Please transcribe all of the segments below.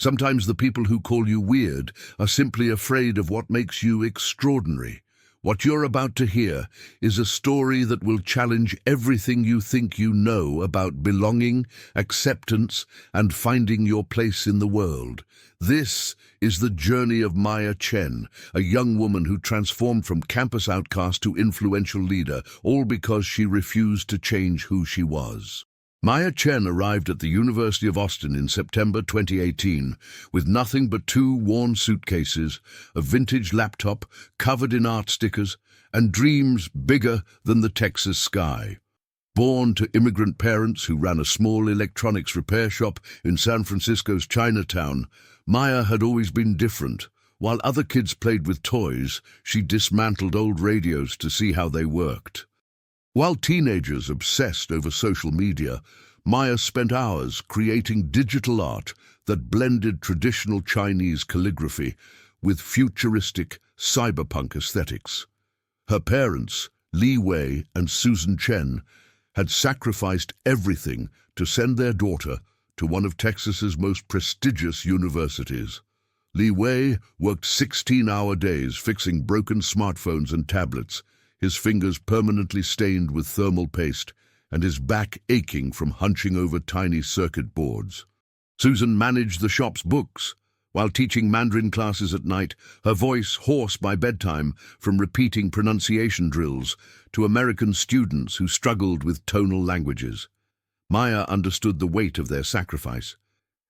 Sometimes the people who call you weird are simply afraid of what makes you extraordinary. What you're about to hear is a story that will challenge everything you think you know about belonging, acceptance, and finding your place in the world. This is the journey of Maya Chen, a young woman who transformed from campus outcast to influential leader, all because she refused to change who she was. Maya Chen arrived at the University of Austin in September 2018 with nothing but 2 worn suitcases, a vintage laptop covered in art stickers, and dreams bigger than the Texas sky. Born to immigrant parents who ran a small electronics repair shop in San Francisco's Chinatown, Maya had always been different. While other kids played with toys, she dismantled old radios to see how they worked. While teenagers obsessed over social media, Maya spent hours creating digital art that blended traditional Chinese calligraphy with futuristic cyberpunk aesthetics. Her parents, Li Wei and Susan Chen, had sacrificed everything to send their daughter to one of Texas's most prestigious universities. Li Wei worked 16-hour days fixing broken smartphones and tablets, his fingers permanently stained with thermal paste and his back aching from hunching over tiny circuit boards. Susan managed the shop's books, while teaching Mandarin classes at night, her voice hoarse by bedtime from repeating pronunciation drills to American students who struggled with tonal languages. Maya understood the weight of their sacrifice.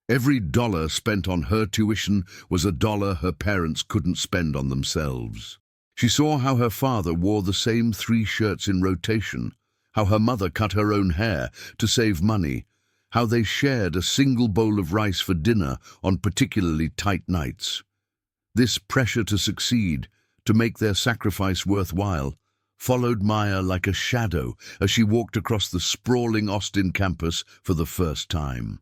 Every dollar spent on her tuition was a dollar her parents couldn't spend on themselves. She saw how her father wore the same 3 shirts in rotation, how her mother cut her own hair to save money, how they shared a single bowl of rice for dinner on particularly tight nights. This pressure to succeed, to make their sacrifice worthwhile, followed Maya like a shadow as she walked across the sprawling Austin campus for the first time.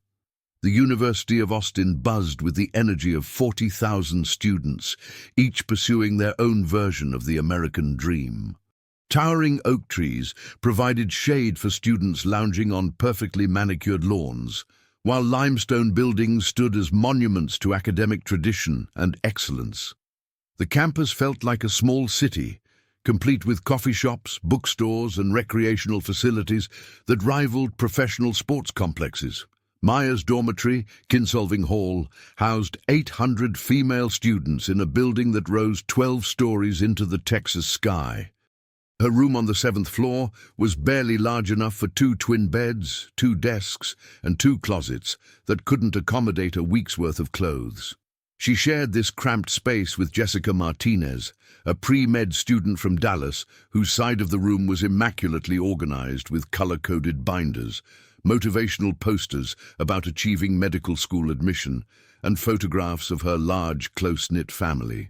The University of Austin buzzed with the energy of 40,000 students, each pursuing their own version of the American dream. Towering oak trees provided shade for students lounging on perfectly manicured lawns, while limestone buildings stood as monuments to academic tradition and excellence. The campus felt like a small city, complete with coffee shops, bookstores, and recreational facilities that rivaled professional sports complexes. Maya's dormitory, Kinsolving Hall, housed 800 female students in a building that rose 12 stories into the Texas sky. Her room on the 7th floor was barely large enough for 2 twin beds, 2 desks, and 2 closets that couldn't accommodate a week's worth of clothes. She shared this cramped space with Jessica Martinez, a pre-med student from Dallas whose side of the room was immaculately organized with color-coded binders, motivational posters about achieving medical school admission, and photographs of her large, close-knit family.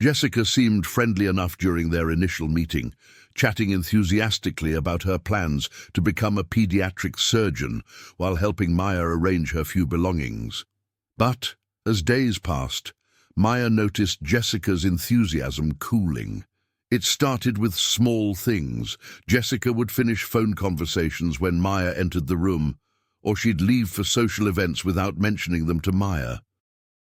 Jessica seemed friendly enough during their initial meeting, chatting enthusiastically about her plans to become a pediatric surgeon while helping Maya arrange her few belongings. But, as days passed, Maya noticed Jessica's enthusiasm cooling. It started with small things. Jessica would finish phone conversations when Maya entered the room, or she'd leave for social events without mentioning them to Maya.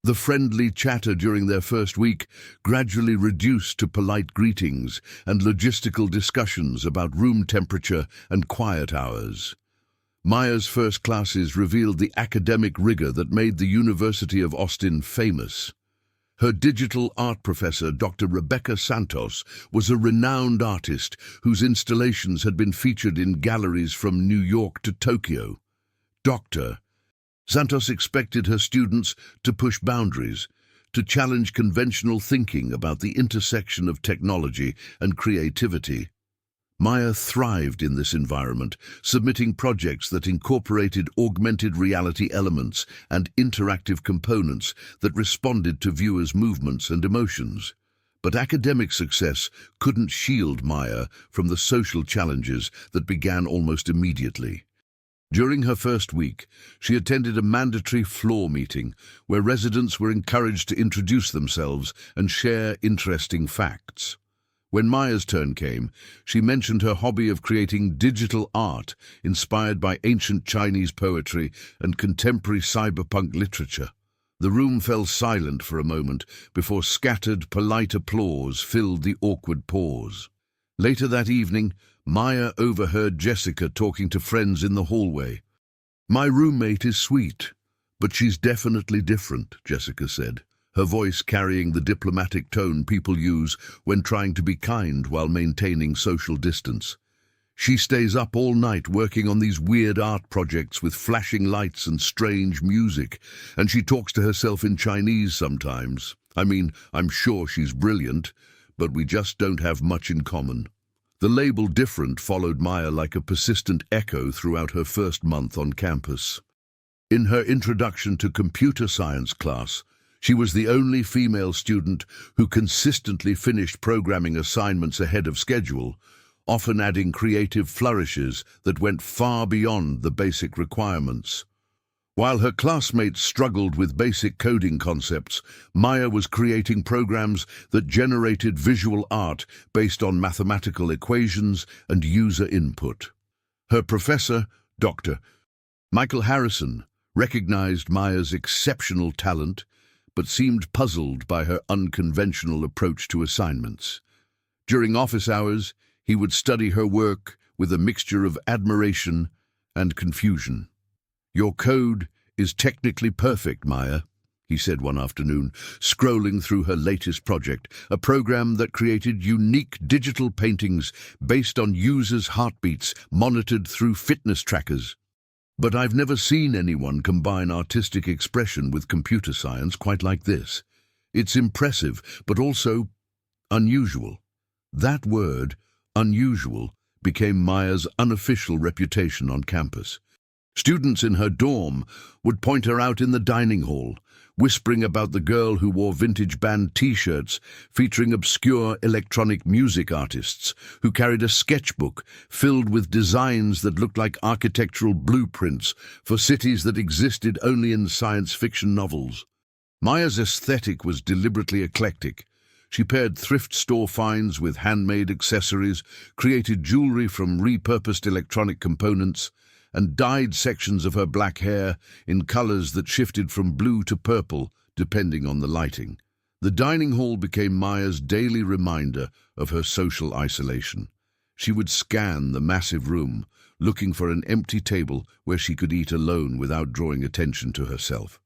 The friendly chatter during their first week gradually reduced to polite greetings and logistical discussions about room temperature and quiet hours. Maya's first classes revealed the academic rigor that made the University of Austin famous. Her digital art professor, Dr. Rebecca Santos, was a renowned artist whose installations had been featured in galleries from New York to Tokyo. Dr. Santos expected her students to push boundaries, to challenge conventional thinking about the intersection of technology and creativity. Maya thrived in this environment, submitting projects that incorporated augmented reality elements and interactive components that responded to viewers' movements and emotions. But academic success couldn't shield Maya from the social challenges that began almost immediately. During her first week, she attended a mandatory flaw meeting where residents were encouraged to introduce themselves and share interesting facts. When Maya's turn came, she mentioned her hobby of creating digital art inspired by ancient Chinese poetry and contemporary cyberpunk literature. The room fell silent for a moment before scattered, polite applause filled the awkward pause. Later that evening, Maya overheard Jessica talking to friends in the hallway. "My roommate is sweet, but she's definitely different," Jessica said, her voice carrying the diplomatic tone people use when trying to be kind while maintaining social distance. "She stays up all night working on these weird art projects with flashing lights and strange music, and she talks to herself in Chinese sometimes. I mean, I'm sure she's brilliant, but we just don't have much in common." The label different followed Maya like a persistent echo throughout her first month on campus. In her introduction to computer science class, she was the only female student who consistently finished programming assignments ahead of schedule, often adding creative flourishes that went far beyond the basic requirements. While her classmates struggled with basic coding concepts, Maya was creating programs that generated visual art based on mathematical equations and user input. Her professor, Dr. Michael Harrison, recognized Maya's exceptional talent, but seemed puzzled by her unconventional approach to assignments. During office hours, he would study her work with a mixture of admiration and confusion. "Your code is technically perfect, Maya," he said one afternoon, scrolling through her latest project, a program that created unique digital paintings based on users' heartbeats monitored through fitness trackers. "But I've never seen anyone combine artistic expression with computer science quite like this. It's impressive, but also unusual." That word, unusual, became Maya's unofficial reputation on campus. Students in her dorm would point her out in the dining hall, whispering about the girl who wore vintage band t-shirts featuring obscure electronic music artists, who carried a sketchbook filled with designs that looked like architectural blueprints for cities that existed only in science fiction novels. Maya's aesthetic was deliberately eclectic. She paired thrift store finds with handmade accessories, created jewelry from repurposed electronic components, and dyed sections of her black hair in colors that shifted from blue to purple, depending on the lighting. The dining hall became Maya's daily reminder of her social isolation. She would scan the massive room, looking for an empty table where she could eat alone without drawing attention to herself.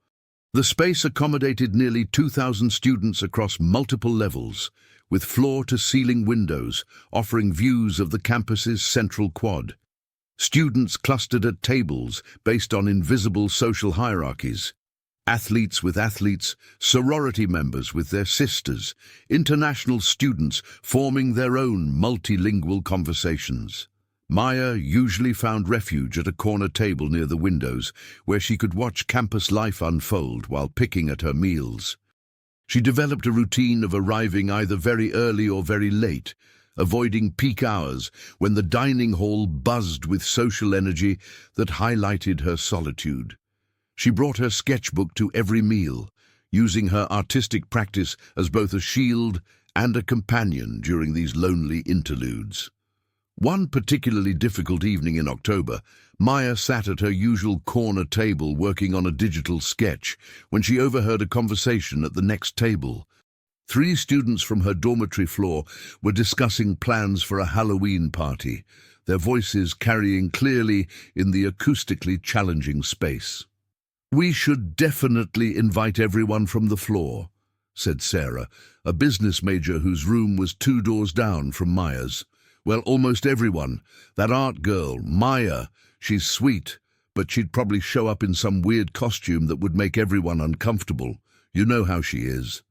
The space accommodated nearly 2,000 students across multiple levels, with floor-to-ceiling windows offering views of the campus's central quad. Students clustered at tables based on invisible social hierarchies. Athletes with athletes, sorority members with their sisters, international students forming their own multilingual conversations. Maya usually found refuge at a corner table near the windows, where she could watch campus life unfold while picking at her meals. She developed a routine of arriving either very early or very late, avoiding peak hours when the dining hall buzzed with social energy that highlighted her solitude. She brought her sketchbook to every meal, using her artistic practice as both a shield and a companion during these lonely interludes. One particularly difficult evening in October, Maya sat at her usual corner table working on a digital sketch when she overheard a conversation at the next table. 3 students from her dormitory floor were discussing plans for a Halloween party, their voices carrying clearly in the acoustically challenging space. "We should definitely invite everyone from the floor," said Sarah, a business major whose room was 2 doors down from Maya's. "Well, almost everyone. That art girl, Maya, she's sweet, but she'd probably show up in some weird costume that would make everyone uncomfortable. You know how she is."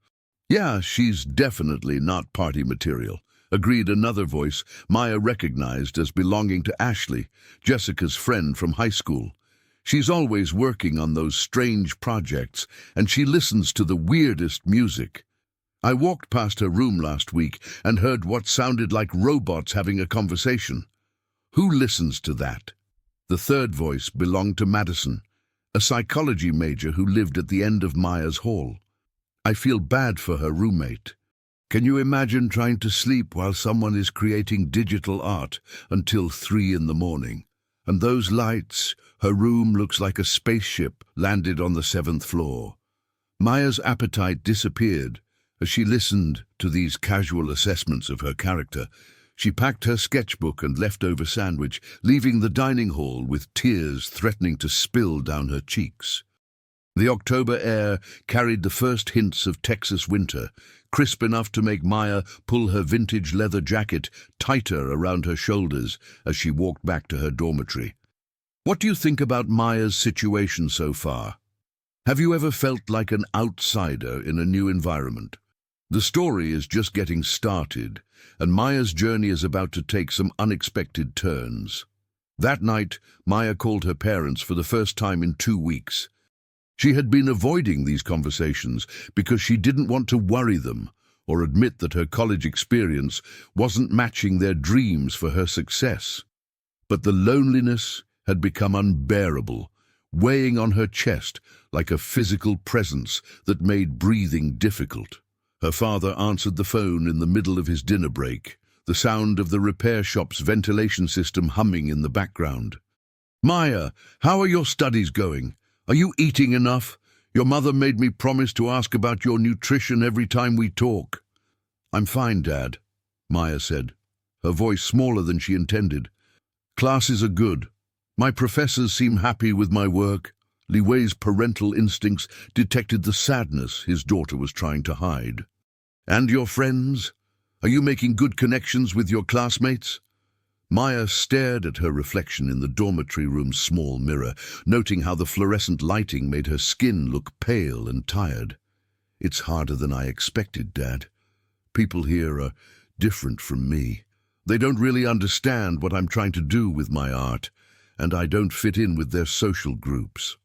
"Yeah, she's definitely not party material," agreed another voice Maya recognized as belonging to Ashley, Jessica's friend from high school. "She's always working on those strange projects, and she listens to the weirdest music. I walked past her room last week and heard what sounded like robots having a conversation. Who listens to that?" The third voice belonged to Madison, a psychology major who lived at the end of Maya's hall. "I feel bad for her roommate. Can you imagine trying to sleep while someone is creating digital art until 3 in the morning? And those lights, her room looks like a spaceship landed on the 7th floor." Maya's appetite disappeared as she listened to these casual assessments of her character. She packed her sketchbook and leftover sandwich, leaving the dining hall with tears threatening to spill down her cheeks. The October air carried the first hints of Texas winter, crisp enough to make Maya pull her vintage leather jacket tighter around her shoulders as she walked back to her dormitory. What do you think about Maya's situation so far? Have you ever felt like an outsider in a new environment? The story is just getting started, and Maya's journey is about to take some unexpected turns. That night, Maya called her parents for the first time in 2 weeks. She had been avoiding these conversations because she didn't want to worry them or admit that her college experience wasn't matching their dreams for her success. But the loneliness had become unbearable, weighing on her chest like a physical presence that made breathing difficult. Her father answered the phone in the middle of his dinner break, the sound of the repair shop's ventilation system humming in the background. "Maya, how are your studies going? Are you eating enough? Your mother made me promise to ask about your nutrition every time we talk." "I'm fine, Dad," Maya said, her voice smaller than she intended. "Classes are good. My professors seem happy with my work." Li Wei's parental instincts detected the sadness his daughter was trying to hide. "And your friends? Are you making good connections with your classmates?" Maya stared at her reflection in the dormitory room's small mirror, noting how the fluorescent lighting made her skin look pale and tired. "It's harder than I expected, Dad. People here are different from me. They don't really understand what I'm trying to do with my art, and I don't fit in with their social groups."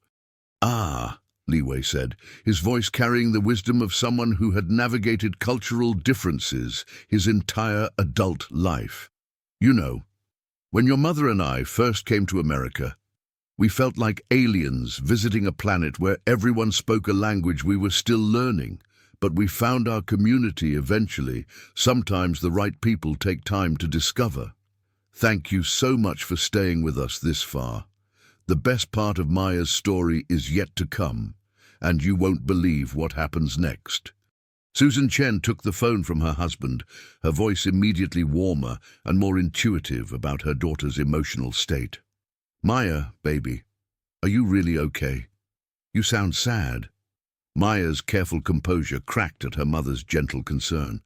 "Ah," Li Wei said, his voice carrying the wisdom of someone who had navigated cultural differences his entire adult life. "You know, when your mother and I first came to America, we felt like aliens visiting a planet where everyone spoke a language we were still learning, but we found our community eventually. Sometimes the right people take time to discover. Thank you so much for staying with us this far. The best part of Maya's story is yet to come, and you won't believe what happens next." Susan Chen took the phone from her husband, her voice immediately warmer and more intuitive about her daughter's emotional state. "Maya, baby, are you really okay? You sound sad." Maya's careful composure cracked at her mother's gentle concern.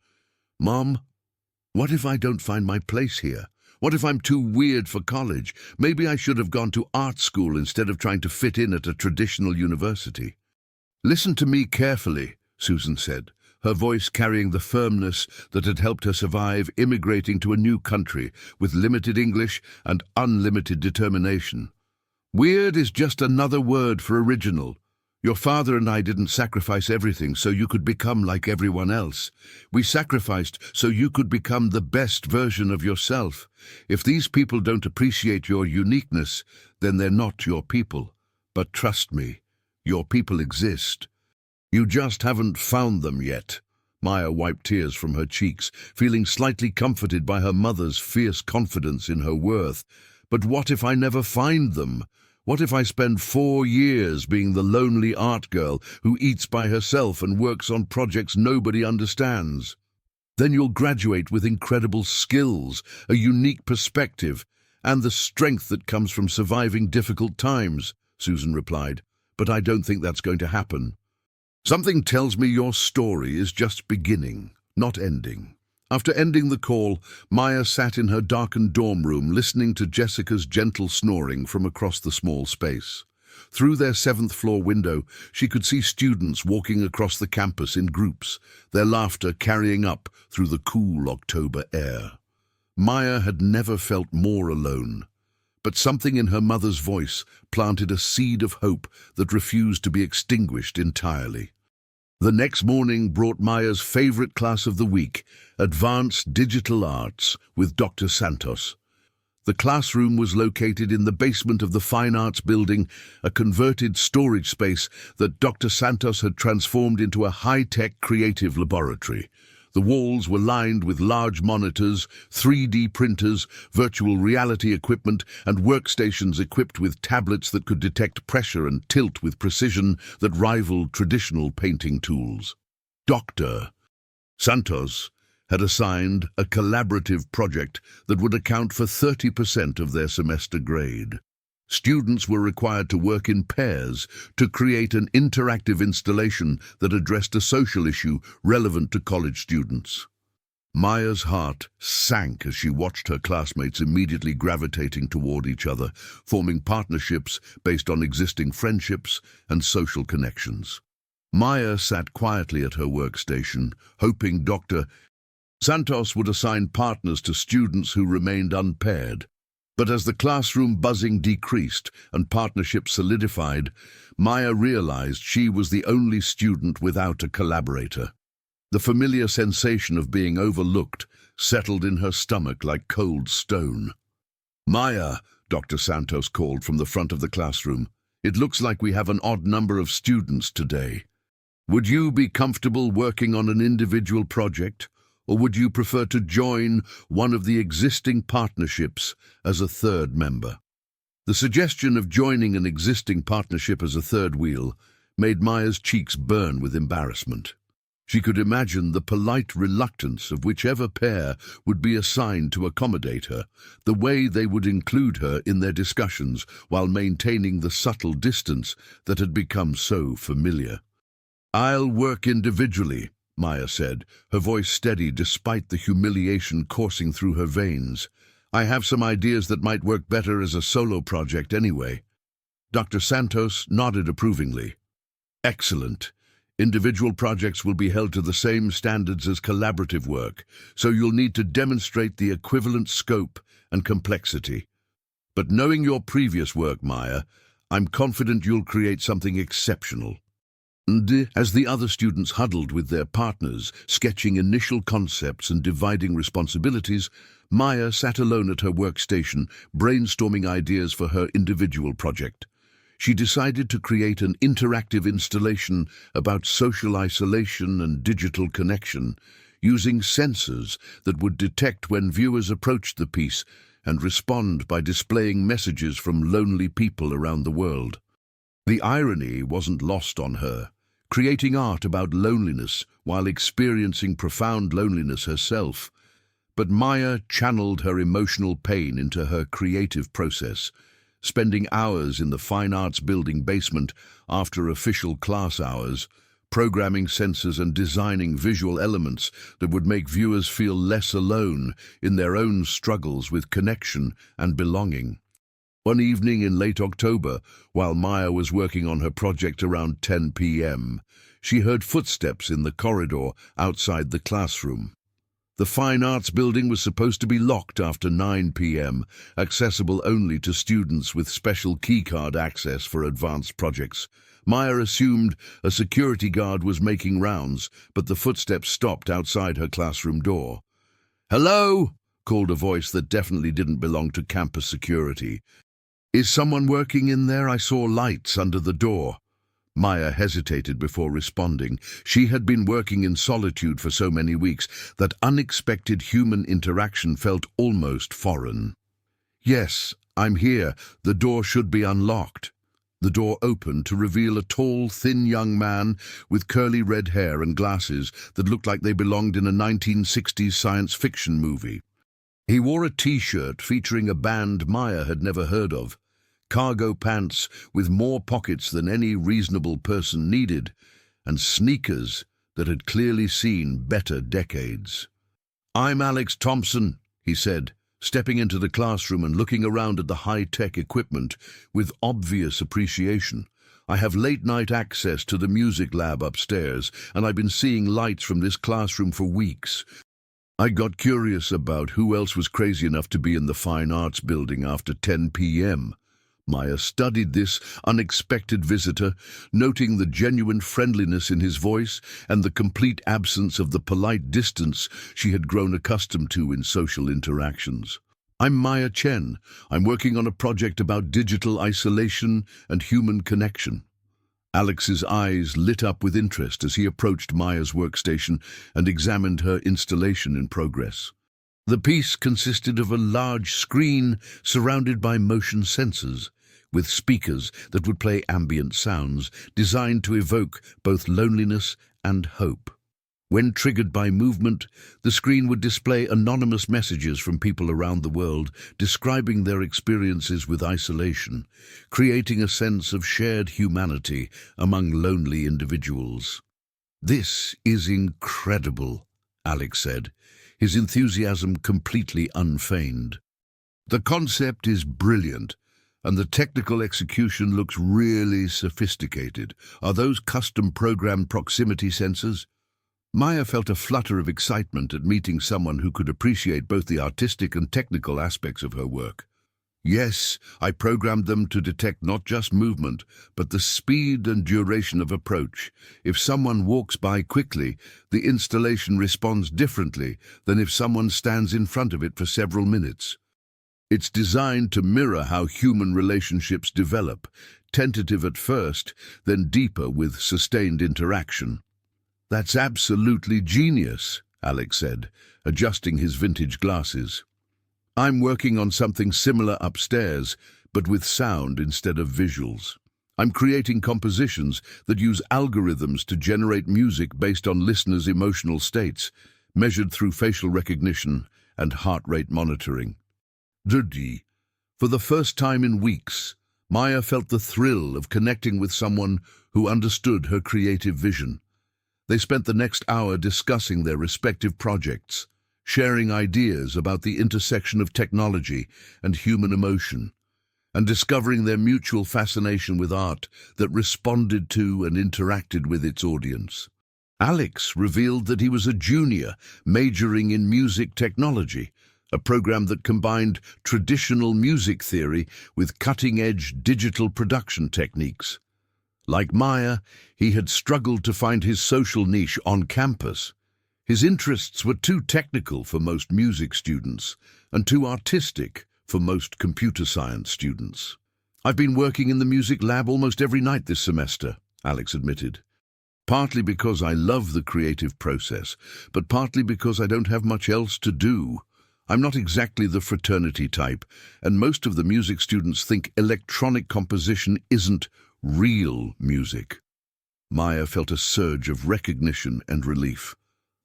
"Mom, what if I don't find my place here? What if I'm too weird for college? Maybe I should have gone to art school instead of trying to fit in at a traditional university." "Listen to me carefully," Susan said, her voice carrying the firmness that had helped her survive immigrating to a new country with limited English and unlimited determination. "Weird is just another word for original. Your father and I didn't sacrifice everything so you could become like everyone else. We sacrificed so you could become the best version of yourself. If these people don't appreciate your uniqueness, then they're not your people. But trust me, your people exist. You just haven't found them yet." Maya wiped tears from her cheeks, feeling slightly comforted by her mother's fierce confidence in her worth. "But what if I never find them? What if I spend 4 years being the lonely art girl who eats by herself and works on projects nobody understands?" "Then you'll graduate with incredible skills, a unique perspective, and the strength that comes from surviving difficult times," Susan replied. "But I don't think that's going to happen. Something tells me your story is just beginning, not ending." After ending the call, Maya sat in her darkened dorm room listening to Jessica's gentle snoring from across the small space. Through their 7th-floor window, she could see students walking across the campus in groups, their laughter carrying up through the cool October air. Maya had never felt more alone, but something in her mother's voice planted a seed of hope that refused to be extinguished entirely. The next morning brought Maya's favorite class of the week, Advanced Digital Arts, with Dr. Santos. The classroom was located in the basement of the Fine Arts Building, a converted storage space that Dr. Santos had transformed into a high-tech creative laboratory. The walls were lined with large monitors, 3D printers, virtual reality equipment, and workstations equipped with tablets that could detect pressure and tilt with precision that rivaled traditional painting tools. Dr. Santos had assigned a collaborative project that would account for 30% of their semester grade. Students were required to work in pairs to create an interactive installation that addressed a social issue relevant to college students. Maya's heart sank as she watched her classmates immediately gravitating toward each other, forming partnerships based on existing friendships and social connections. Maya sat quietly at her workstation, hoping Dr. Santos would assign partners to students who remained unpaired. But as the classroom buzzing decreased and partnerships solidified, Maya realized she was the only student without a collaborator. The familiar sensation of being overlooked settled in her stomach like cold stone. "Maya," Dr. Santos called from the front of the classroom, "it looks like we have an odd number of students today. Would you be comfortable working on an individual project? Or would you prefer to join one of the existing partnerships as a third member?" The suggestion of joining an existing partnership as a third wheel made Maya's cheeks burn with embarrassment. She could imagine the polite reluctance of whichever pair would be assigned to accommodate her, the way they would include her in their discussions while maintaining the subtle distance that had become so familiar. "I'll work individually," Maya said, her voice steady despite the humiliation coursing through her veins. "I have some ideas that might work better as a solo project anyway." Dr. Santos nodded approvingly. "Excellent. Individual projects will be held to the same standards as collaborative work, so you'll need to demonstrate the equivalent scope and complexity. But knowing your previous work, Maya, I'm confident you'll create something exceptional." And as the other students huddled with their partners, sketching initial concepts and dividing responsibilities, Maya sat alone at her workstation, brainstorming ideas for her individual project. She decided to create an interactive installation about social isolation and digital connection, using sensors that would detect when viewers approached the piece and respond by displaying messages from lonely people around the world. The irony wasn't lost on her. Creating art about loneliness while experiencing profound loneliness herself. But Maya channeled her emotional pain into her creative process, spending hours in the Fine Arts Building basement after official class hours, programming sensors and designing visual elements that would make viewers feel less alone in their own struggles with connection and belonging. One evening in late October, while Maya was working on her project around 10 p.m., she heard footsteps in the corridor outside the classroom. The Fine Arts Building was supposed to be locked after 9 p.m., accessible only to students with special keycard access for advanced projects. Maya assumed a security guard was making rounds, but the footsteps stopped outside her classroom door. "Hello?" called a voice that definitely didn't belong to campus security. "Is someone working in there? I saw lights under the door." Maya hesitated before responding. She had been working in solitude for so many weeks that unexpected human interaction felt almost foreign. "Yes, I'm here. The door should be unlocked." The door opened to reveal a tall, thin young man with curly red hair and glasses that looked like they belonged in a 1960s science fiction movie. He wore a t-shirt featuring a band Maya had never heard of, cargo pants with more pockets than any reasonable person needed, and sneakers that had clearly seen better decades. "I'm Alex Thompson," he said, stepping into the classroom and looking around at the high-tech equipment with obvious appreciation. "I have late-night access to the music lab upstairs, and I've been seeing lights from this classroom for weeks. I got curious about who else was crazy enough to be in the Fine Arts Building after 10 p.m. Maya studied this unexpected visitor, noting the genuine friendliness in his voice and the complete absence of the polite distance she had grown accustomed to in social interactions. "I'm Maya Chen. I'm working on a project about digital isolation and human connection." Alex's eyes lit up with interest as he approached Maya's workstation and examined her installation in progress. The piece consisted of a large screen surrounded by motion sensors, with speakers that would play ambient sounds designed to evoke both loneliness and hope. When triggered by movement, the screen would display anonymous messages from people around the world describing their experiences with isolation, creating a sense of shared humanity among lonely individuals. "This is incredible," Alex said, his enthusiasm completely unfeigned. "The concept is brilliant, and the technical execution looks really sophisticated. Are those custom-programmed proximity sensors?" Maya felt a flutter of excitement at meeting someone who could appreciate both the artistic and technical aspects of her work. "Yes, I programmed them to detect not just movement, but the speed and duration of approach. If someone walks by quickly, the installation responds differently than if someone stands in front of it for several minutes. It's designed to mirror how human relationships develop, tentative at first, then deeper with sustained interaction." "That's absolutely genius," Alex said, adjusting his vintage glasses. "I'm working on something similar upstairs, but with sound instead of visuals. I'm creating compositions that use algorithms to generate music based on listeners' emotional states, measured through facial recognition and heart rate monitoring." For the first time in weeks, Maya felt the thrill of connecting with someone who understood her creative vision. They spent the next hour discussing their respective projects, sharing ideas about the intersection of technology and human emotion, and discovering their mutual fascination with art that responded to and interacted with its audience. Alex revealed that he was a junior majoring in music technology, a program that combined traditional music theory with cutting-edge digital production techniques. Like Maya, he had struggled to find his social niche on campus. His interests were too technical for most music students and too artistic for most computer science students. "I've been working in the music lab almost every night this semester," Alex admitted. "Partly because I love the creative process, but partly because I don't have much else to do. I'm not exactly the fraternity type, and most of the music students think electronic composition isn't real music." Maya felt a surge of recognition and relief.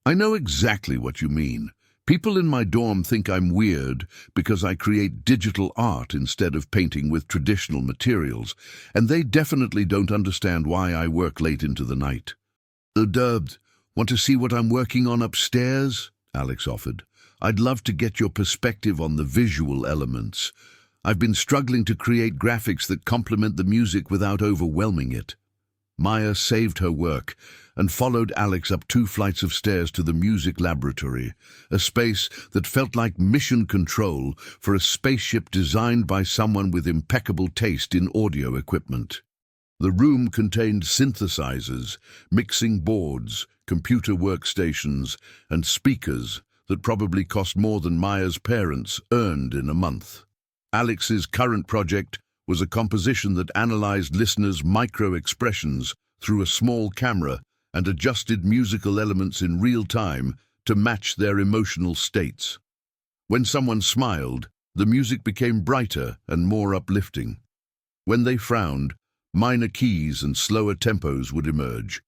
"I know exactly what you mean. People in my dorm think I'm weird because I create digital art instead of painting with traditional materials, and they definitely don't understand why I work late into the night." Want to see what I'm working on upstairs?" Alex offered. "I'd love to get your perspective on the visual elements. I've been struggling to create graphics that complement the music without overwhelming it." Maya saved her work and followed Alex up 2 flights of stairs to the music laboratory, a space that felt like mission control for a spaceship designed by someone with impeccable taste in audio equipment. The room contained synthesizers, mixing boards, computer workstations, and speakers that probably cost more than Maya's parents earned in a month. Alex's current project was a composition that analyzed listeners' micro-expressions through a small camera and adjusted musical elements in real time to match their emotional states. When someone smiled, the music became brighter and more uplifting. When they frowned, minor keys and slower tempos would emerge.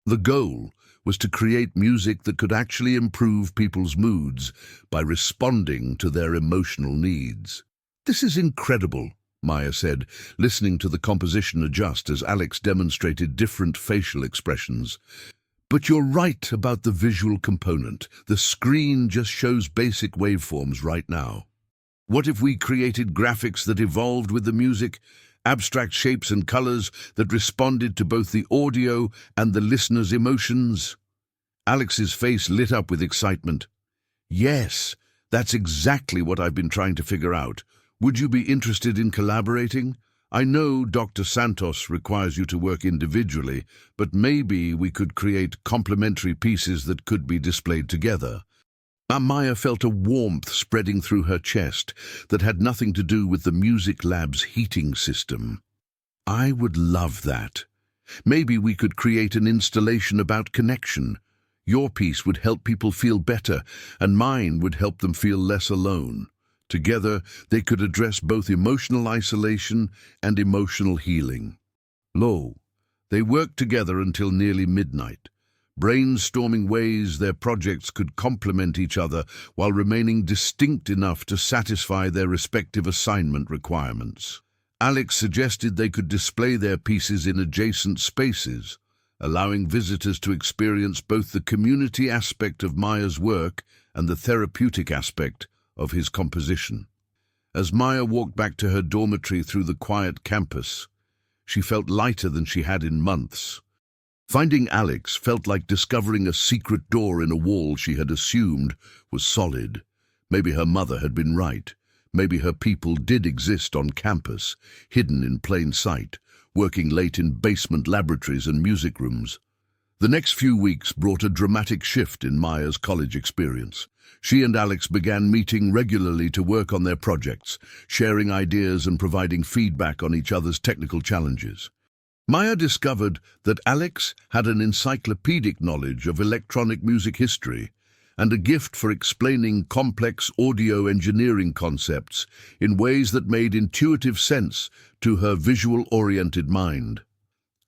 The goal was to create music that could actually improve people's moods by responding to their emotional needs. "This is incredible," Maya said, listening to the composition adjust as Alex demonstrated different facial expressions. "But you're right about the visual component. The screen just shows basic waveforms right now. What if we created graphics that evolved with the music, abstract shapes and colors that responded to both the audio and the listener's emotions?" Alex's face lit up with excitement. "Yes, that's exactly what I've been trying to figure out. Would you be interested in collaborating? I know Dr. Santos requires you to work individually, but maybe we could create complementary pieces that could be displayed together." Maya felt a warmth spreading through her chest that had nothing to do with the music lab's heating system. "I would love that. Maybe we could create an installation about connection. Your piece would help people feel better, and mine would help them feel less alone. Together, they could address both emotional isolation and emotional healing. Lo, they worked together until nearly midnight, brainstorming ways their projects could complement each other while remaining distinct enough to satisfy their respective assignment requirements. Alex suggested they could display their pieces in adjacent spaces, allowing visitors to experience both the community aspect of Maya's work and the therapeutic aspect of his composition. As Maya walked back to her dormitory through the quiet campus, she felt lighter than she had in months. Finding Alex felt like discovering a secret door in a wall she had assumed was solid. Maybe her mother had been right. Maybe her people did exist on campus, hidden in plain sight, working late in basement laboratories and music rooms. The next few weeks brought a dramatic shift in Maya's college experience. She and Alex began meeting regularly to work on their projects, sharing ideas and providing feedback on each other's technical challenges. Maya discovered that Alex had an encyclopedic knowledge of electronic music history and a gift for explaining complex audio engineering concepts in ways that made intuitive sense to her visual-oriented mind.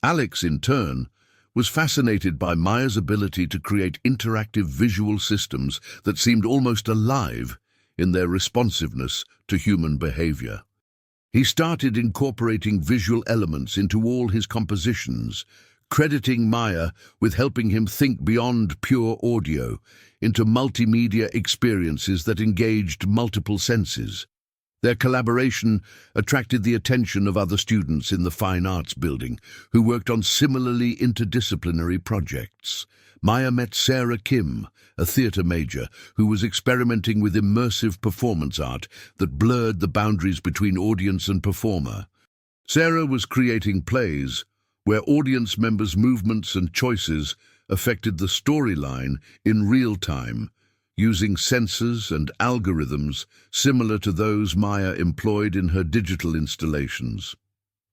Alex, in turn, was fascinated by Maya's ability to create interactive visual systems that seemed almost alive in their responsiveness to human behavior. He started incorporating visual elements into all his compositions, crediting Maya with helping him think beyond pure audio into multimedia experiences that engaged multiple senses. Their collaboration attracted the attention of other students in the Fine Arts building who worked on similarly interdisciplinary projects. Maya met Sarah Kim, a theatre major who was experimenting with immersive performance art that blurred the boundaries between audience and performer. Sarah was creating plays where audience members' movements and choices affected the storyline in real time, using sensors and algorithms similar to those Maya employed in her digital installations.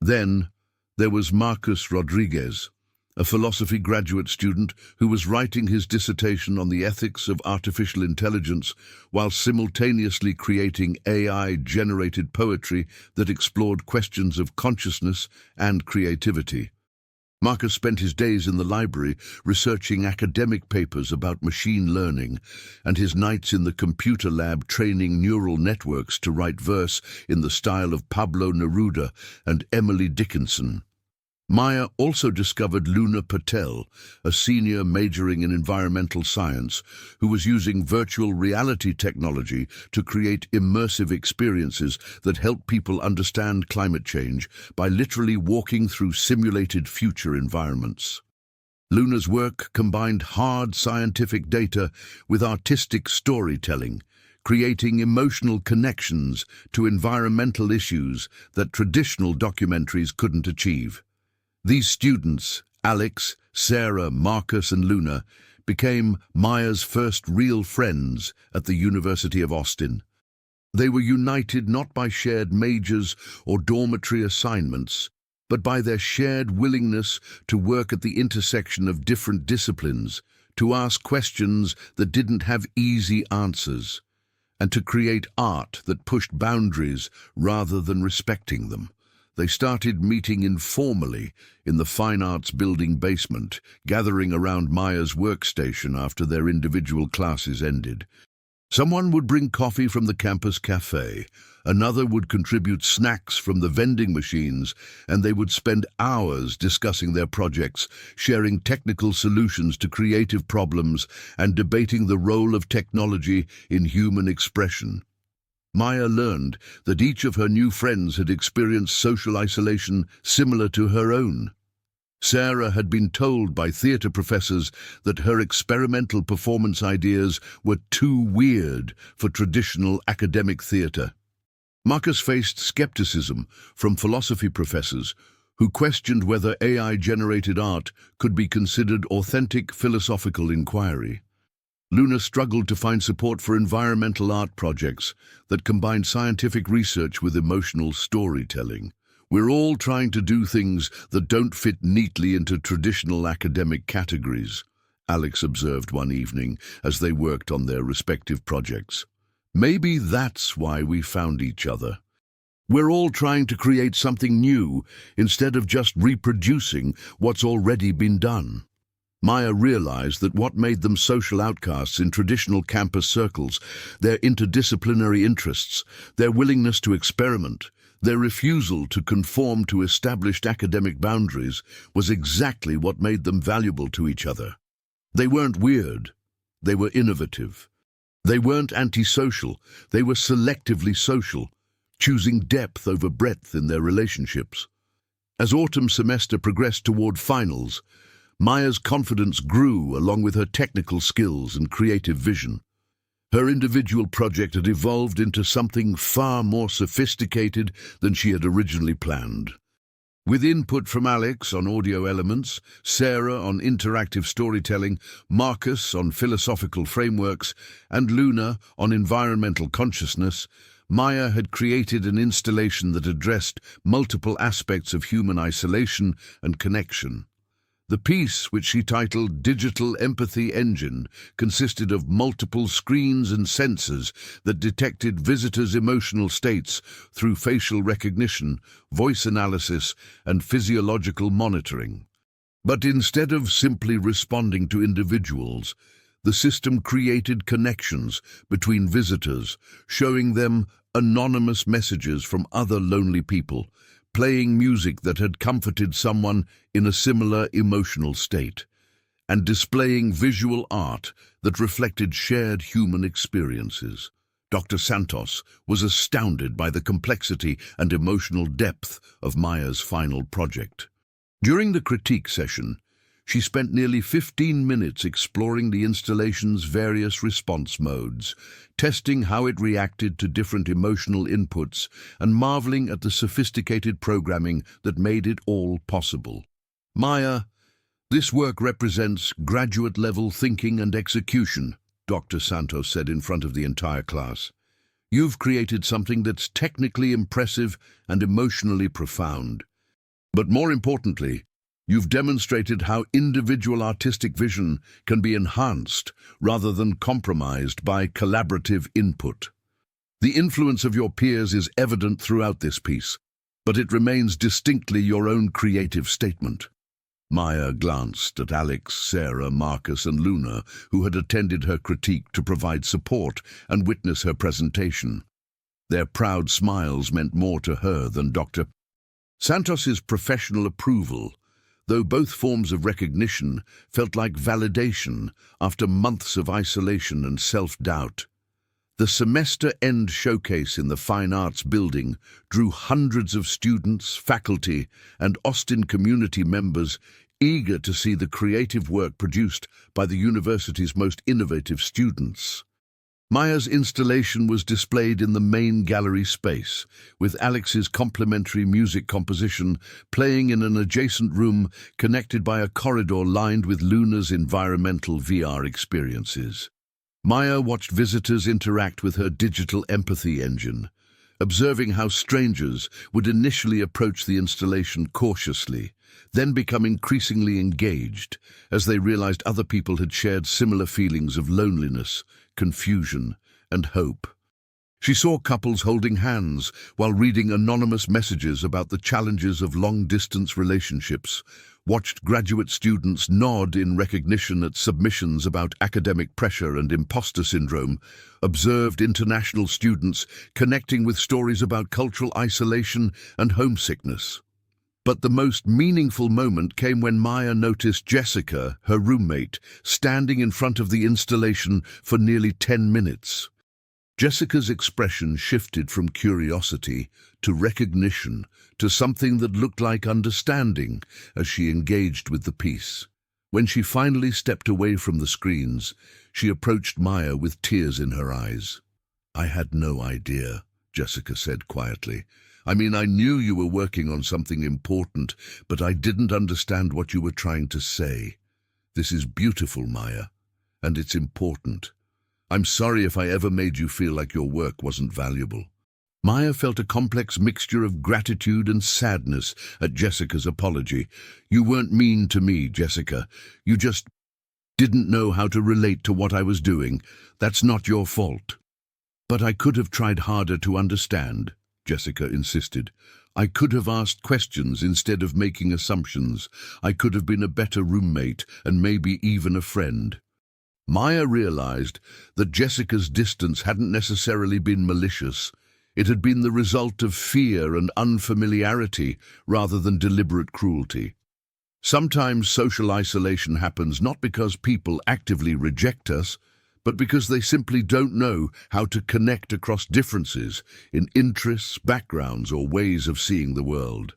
Then there was Marcus Rodriguez, a philosophy graduate student who was writing his dissertation on the ethics of artificial intelligence while simultaneously creating AI-generated poetry that explored questions of consciousness and creativity. Marcus spent his days in the library researching academic papers about machine learning and his nights in the computer lab training neural networks to write verse in the style of Pablo Neruda and Emily Dickinson. Maya also discovered Luna Patel, a senior majoring in environmental science, who was using virtual reality technology to create immersive experiences that help people understand climate change by literally walking through simulated future environments. Luna's work combined hard scientific data with artistic storytelling, creating emotional connections to environmental issues that traditional documentaries couldn't achieve. These students, Alex, Sarah, Marcus, and Luna, became Maya's first real friends at the University of Austin. They were united not by shared majors or dormitory assignments, but by their shared willingness to work at the intersection of different disciplines, to ask questions that didn't have easy answers, and to create art that pushed boundaries rather than respecting them. They started meeting informally in the Fine Arts building basement, gathering around Maya's workstation after their individual classes ended. Someone would bring coffee from the campus cafe, another would contribute snacks from the vending machines, and they would spend hours discussing their projects, sharing technical solutions to creative problems, and debating the role of technology in human expression. Maya learned that each of her new friends had experienced social isolation similar to her own. Sarah had been told by theatre professors that her experimental performance ideas were too weird for traditional academic theatre. Marcus faced skepticism from philosophy professors who questioned whether AI-generated art could be considered authentic philosophical inquiry. Luna struggled to find support for environmental art projects that combined scientific research with emotional storytelling. We're all trying to do things that don't fit neatly into traditional academic categories, Alex observed one evening as they worked on their respective projects. Maybe that's why we found each other. We're all trying to create something new instead of just reproducing what's already been done. Maya realized that what made them social outcasts in traditional campus circles, their interdisciplinary interests, their willingness to experiment, their refusal to conform to established academic boundaries, was exactly what made them valuable to each other. They weren't weird, they were innovative. They weren't antisocial, they were selectively social, choosing depth over breadth in their relationships. As autumn semester progressed toward finals, Maya's confidence grew along with her technical skills and creative vision. Her individual project had evolved into something far more sophisticated than she had originally planned. With input from Alex on audio elements, Sarah on interactive storytelling, Marcus on philosophical frameworks, and Luna on environmental consciousness, Maya had created an installation that addressed multiple aspects of human isolation and connection. The piece, which she titled Digital Empathy Engine, consisted of multiple screens and sensors that detected visitors' emotional states through facial recognition, voice analysis, and physiological monitoring. But instead of simply responding to individuals, the system created connections between visitors, showing them anonymous messages from other lonely people, playing music that had comforted someone in a similar emotional state, and displaying visual art that reflected shared human experiences. Dr. Santos was astounded by the complexity and emotional depth of Maya's final project. During the critique session, she spent nearly 15 minutes exploring the installation's various response modes, testing how it reacted to different emotional inputs and marveling at the sophisticated programming that made it all possible. Maya, this work represents graduate-level thinking and execution, Dr. Santos said in front of the entire class. You've created something that's technically impressive and emotionally profound. But more importantly, you've demonstrated how individual artistic vision can be enhanced rather than compromised by collaborative input. The influence of your peers is evident throughout this piece, but it remains distinctly your own creative statement. Maya glanced at Alex, Sarah, Marcus, and Luna, who had attended her critique to provide support and witness her presentation. Their proud smiles meant more to her than Dr. Santos's professional approval, though both forms of recognition felt like validation after months of isolation and self-doubt. The semester-end showcase in the Fine Arts Building drew hundreds of students, faculty, and Austin community members eager to see the creative work produced by the university's most innovative students. Maya's installation was displayed in the main gallery space, with Alex's complementary music composition playing in an adjacent room connected by a corridor lined with Luna's environmental VR experiences. Maya watched visitors interact with her digital empathy engine, observing how strangers would initially approach the installation cautiously, then become increasingly engaged as they realized other people had shared similar feelings of loneliness, confusion, and hope. She saw couples holding hands while reading anonymous messages about the challenges of long-distance relationships, watched graduate students nod in recognition at submissions about academic pressure and imposter syndrome, observed international students connecting with stories about cultural isolation and homesickness. But the most meaningful moment came when Maya noticed Jessica, her roommate, standing in front of the installation for nearly 10 minutes. Jessica's expression shifted from curiosity to recognition to something that looked like understanding as she engaged with the piece. When she finally stepped away from the screens, she approached Maya with tears in her eyes. "I had no idea," Jessica said quietly. "I mean, I knew you were working on something important, but I didn't understand what you were trying to say. This is beautiful, Maya, and it's important. I'm sorry if I ever made you feel like your work wasn't valuable." Maya felt a complex mixture of gratitude and sadness at Jessica's apology. "You weren't mean to me, Jessica. You just didn't know how to relate to what I was doing. That's not your fault." "But I could have tried harder to understand," Jessica insisted. "I could have asked questions instead of making assumptions. I could have been a better roommate and maybe even a friend." Maya realized that Jessica's distance hadn't necessarily been malicious. It had been the result of fear and unfamiliarity rather than deliberate cruelty. Sometimes social isolation happens not because people actively reject us, but because they simply don't know how to connect across differences in interests, backgrounds, or ways of seeing the world.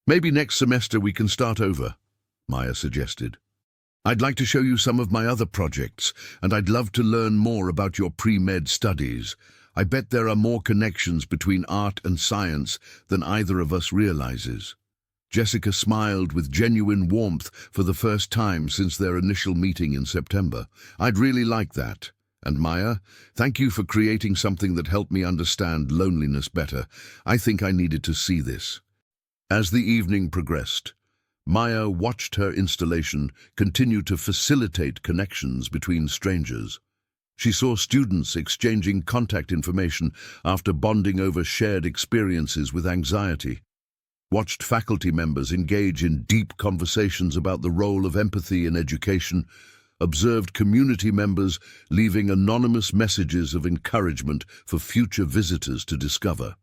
"Maybe next semester we can start over," Maya suggested. "I'd like to show you some of my other projects, and I'd love to learn more about your pre-med studies. I bet there are more connections between art and science than either of us realizes." Jessica smiled with genuine warmth for the first time since their initial meeting in September. "I'd really like that. And Maya, thank you for creating something that helped me understand loneliness better. I think I needed to see this." As the evening progressed, Maya watched her installation continue to facilitate connections between strangers. She saw students exchanging contact information after bonding over shared experiences with anxiety, watched faculty members engage in deep conversations about the role of empathy in education, observed community members leaving anonymous messages of encouragement for future visitors to discover.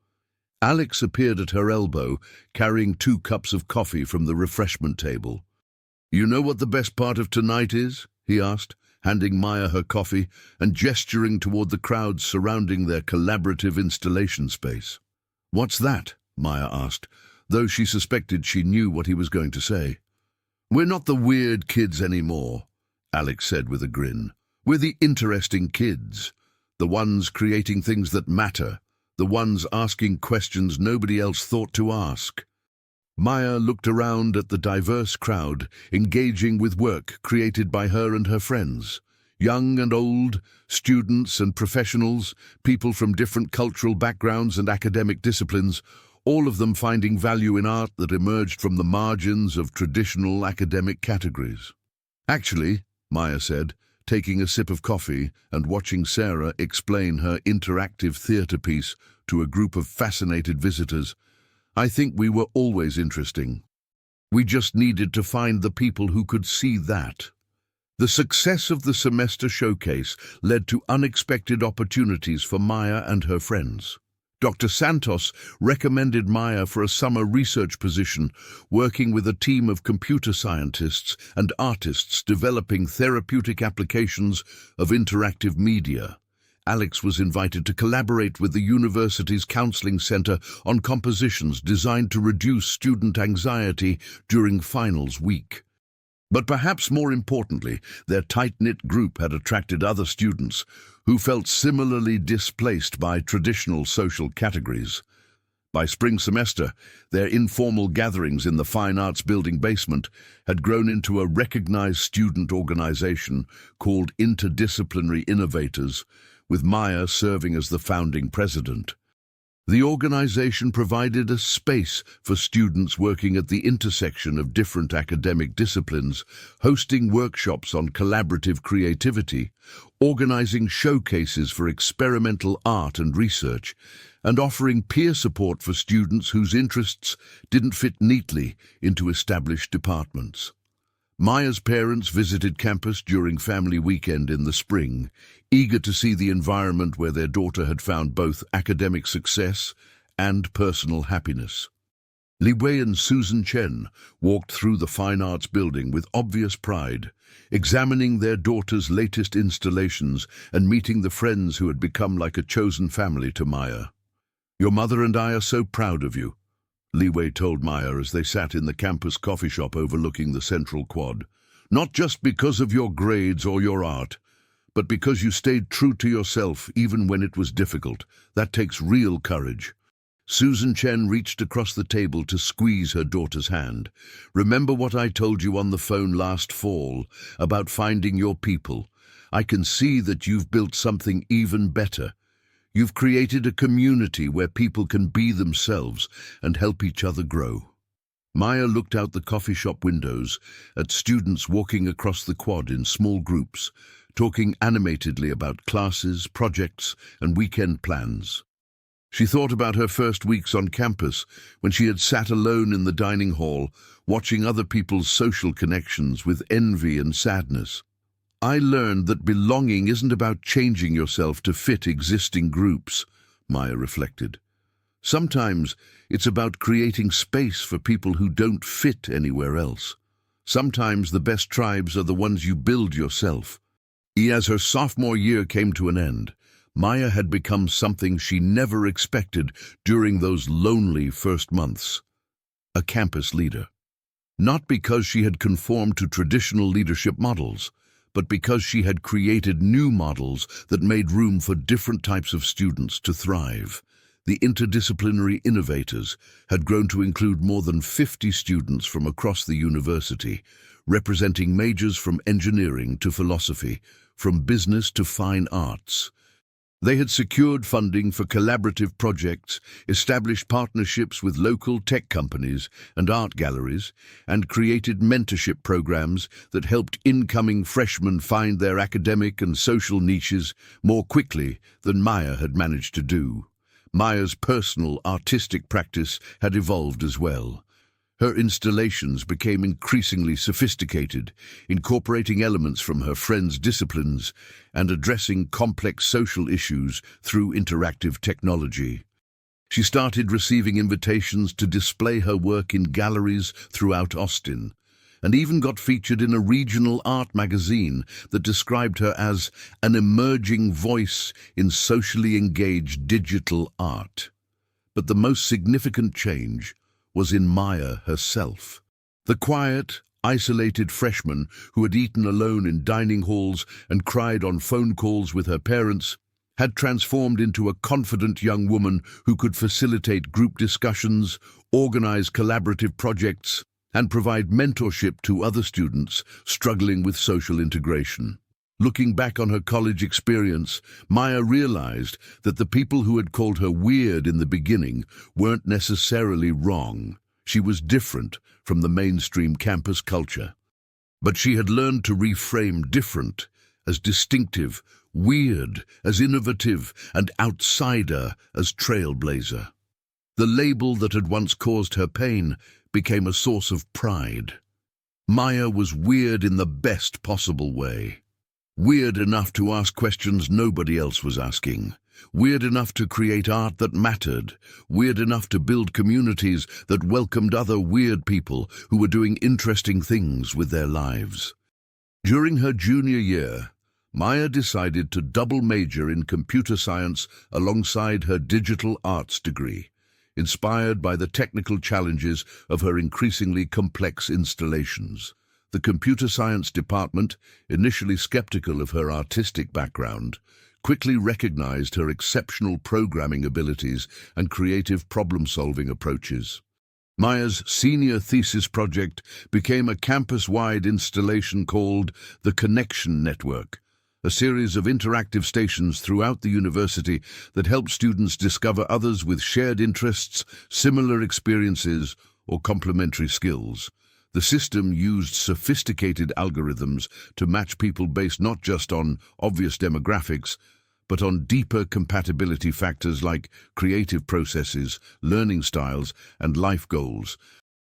Alex appeared at her elbow, carrying 2 cups of coffee from the refreshment table. "You know what the best part of tonight is?" he asked, handing Maya her coffee and gesturing toward the crowds surrounding their collaborative installation space. "What's that?" Maya asked, though she suspected she knew what he was going to say. "We're not the weird kids anymore," Alex said with a grin. "We're the interesting kids, the ones creating things that matter, the ones asking questions nobody else thought to ask." Maya looked around at the diverse crowd, engaging with work created by her and her friends. Young and old, students and professionals, people from different cultural backgrounds and academic disciplines, all of them finding value in art that emerged from the margins of traditional academic categories. "Actually," Maya said, taking a sip of coffee and watching Sarah explain her interactive theatre piece to a group of fascinated visitors, "I think we were always interesting. We just needed to find the people who could see that." The success of the semester showcase led to unexpected opportunities for Maya and her friends. Dr. Santos recommended Maya for a summer research position, working with a team of computer scientists and artists developing therapeutic applications of interactive media. Alex was invited to collaborate with the university's counseling center on compositions designed to reduce student anxiety during finals week. But perhaps more importantly, their tight-knit group had attracted other students who felt similarly displaced by traditional social categories. By spring semester, their informal gatherings in the Fine Arts Building basement had grown into a recognized student organization called Interdisciplinary Innovators, with Maya serving as the founding president. The organization provided a space for students working at the intersection of different academic disciplines, hosting workshops on collaborative creativity, organizing showcases for experimental art and research, and offering peer support for students whose interests didn't fit neatly into established departments. Maya's parents visited campus during family weekend in the spring, eager to see the environment where their daughter had found both academic success and personal happiness. Li Wei and Susan Chen walked through the Fine Arts Building with obvious pride, examining their daughter's latest installations and meeting the friends who had become like a chosen family to Maya. "Your mother and I are so proud of you," Li Wei told Maya as they sat in the campus coffee shop overlooking the central quad. "Not just because of your grades or your art, but because you stayed true to yourself even when it was difficult. That takes real courage." Susan Chen reached across the table to squeeze her daughter's hand. "Remember what I told you on the phone last fall about finding your people? I can see that you've built something even better. You've created a community where people can be themselves and help each other grow. Maya looked out the coffee shop windows at students walking across the quad in small groups, talking animatedly about classes, projects, and weekend plans. She thought about her first weeks on campus when she had sat alone in the dining hall, watching other people's social connections with envy and sadness. I learned that belonging isn't about changing yourself to fit existing groups, Maya reflected. Sometimes it's about creating space for people who don't fit anywhere else. Sometimes the best tribes are the ones you build yourself. As her sophomore year came to an end, Maya had become something she never expected during those lonely first months: a campus leader. Not because she had conformed to traditional leadership models, but because she had created new models that made room for different types of students to thrive. The interdisciplinary innovators had grown to include more than 50 students from across the university, representing majors from engineering to philosophy, from business to fine arts. They had secured funding for collaborative projects, established partnerships with local tech companies and art galleries, and created mentorship programs that helped incoming freshmen find their academic and social niches more quickly than Maya had managed to do. Maya's personal artistic practice had evolved as well. Her installations became increasingly sophisticated, incorporating elements from her friends' disciplines and addressing complex social issues through interactive technology. She started receiving invitations to display her work in galleries throughout Austin, and even got featured in a regional art magazine that described her as an emerging voice in socially engaged digital art. But the most significant change was in Maya herself. The quiet, isolated freshman who had eaten alone in dining halls and cried on phone calls with her parents had transformed into a confident young woman who could facilitate group discussions, organize collaborative projects, and provide mentorship to other students struggling with social integration. Looking back on her college experience, Maya realized that the people who had called her weird in the beginning weren't necessarily wrong. She was different from the mainstream campus culture. But she had learned to reframe different as distinctive, weird as innovative, and outsider as trailblazer. The label that had once caused her pain became a source of pride. Maya was weird in the best possible way. Weird enough to ask questions nobody else was asking. Weird enough to create art that mattered. Weird enough to build communities that welcomed other weird people who were doing interesting things with their lives. During her junior year, Maya decided to double major in computer science alongside her digital arts degree, inspired by the technical challenges of her increasingly complex installations. The computer science department, initially skeptical of her artistic background, quickly recognized her exceptional programming abilities and creative problem-solving approaches. Maya's senior thesis project became a campus-wide installation called the Connection Network, a series of interactive stations throughout the university that help students discover others with shared interests, similar experiences, or complementary skills. The system used sophisticated algorithms to match people based not just on obvious demographics, but on deeper compatibility factors like creative processes, learning styles, and life goals.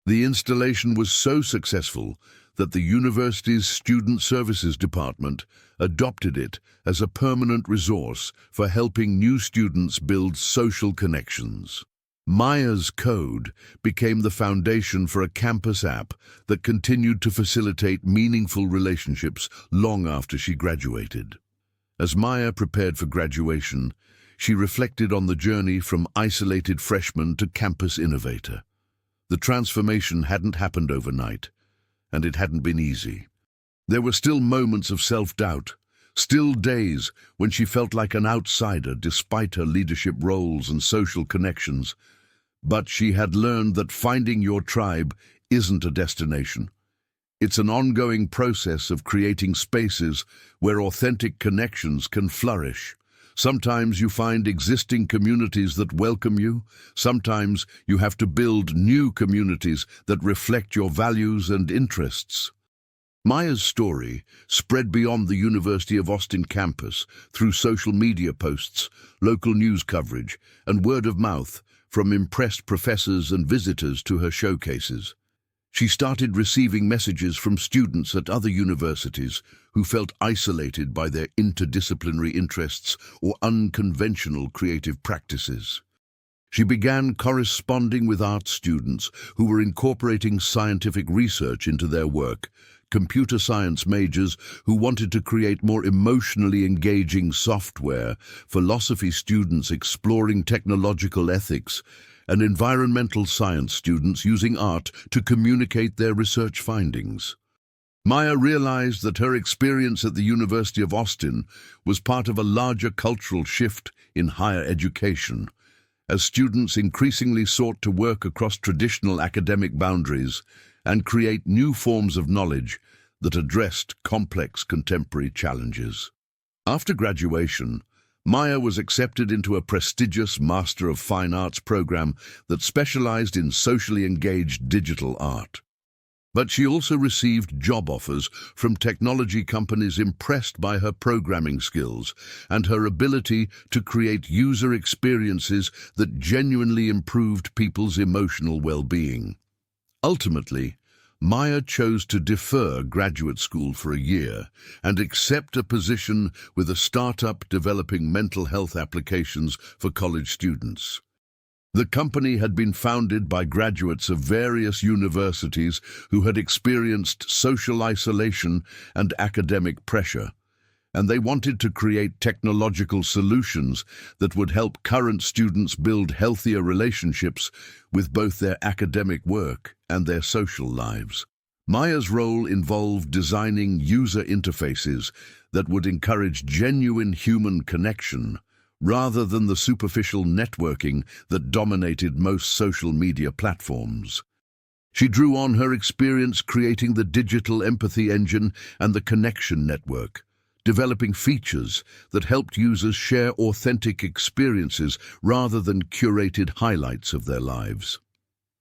The installation was so successful that the university's Student Services Department adopted it as a permanent resource for helping new students build social connections. Maya's code became the foundation for a campus app that continued to facilitate meaningful relationships long after she graduated. As Maya prepared for graduation, she reflected on the journey from isolated freshman to campus innovator. The transformation hadn't happened overnight, and it hadn't been easy. There were still moments of self-doubt, still days when she felt like an outsider despite her leadership roles and social connections. But she had learned that finding your tribe isn't a destination. It's an ongoing process of creating spaces where authentic connections can flourish. Sometimes you find existing communities that welcome you. Sometimes you have to build new communities that reflect your values and interests. Maya's story spread beyond the University of Austin campus through social media posts, local news coverage, and word of mouth from impressed professors and visitors to her showcases. She started receiving messages from students at other universities who felt isolated by their interdisciplinary interests or unconventional creative practices. She began corresponding with art students who were incorporating scientific research into their work, computer science majors who wanted to create more emotionally engaging software, philosophy students exploring technological ethics, and environmental science students using art to communicate their research findings. Maya realized that her experience at the University of Austin was part of a larger cultural shift in higher education, as students increasingly sought to work across traditional academic boundaries and create new forms of knowledge that addressed complex contemporary challenges. After graduation, Maya was accepted into a prestigious Master of Fine Arts program that specialized in socially engaged digital art. But she also received job offers from technology companies impressed by her programming skills and her ability to create user experiences that genuinely improved people's emotional well-being. Ultimately, Maya chose to defer graduate school for a year and accept a position with a startup developing mental health applications for college students. The company had been founded by graduates of various universities who had experienced social isolation and academic pressure, and they wanted to create technological solutions that would help current students build healthier relationships with both their academic work and their social lives. Maya's role involved designing user interfaces that would encourage genuine human connection, rather than the superficial networking that dominated most social media platforms. She drew on her experience creating the digital empathy engine and the connection network, developing features that helped users share authentic experiences rather than curated highlights of their lives.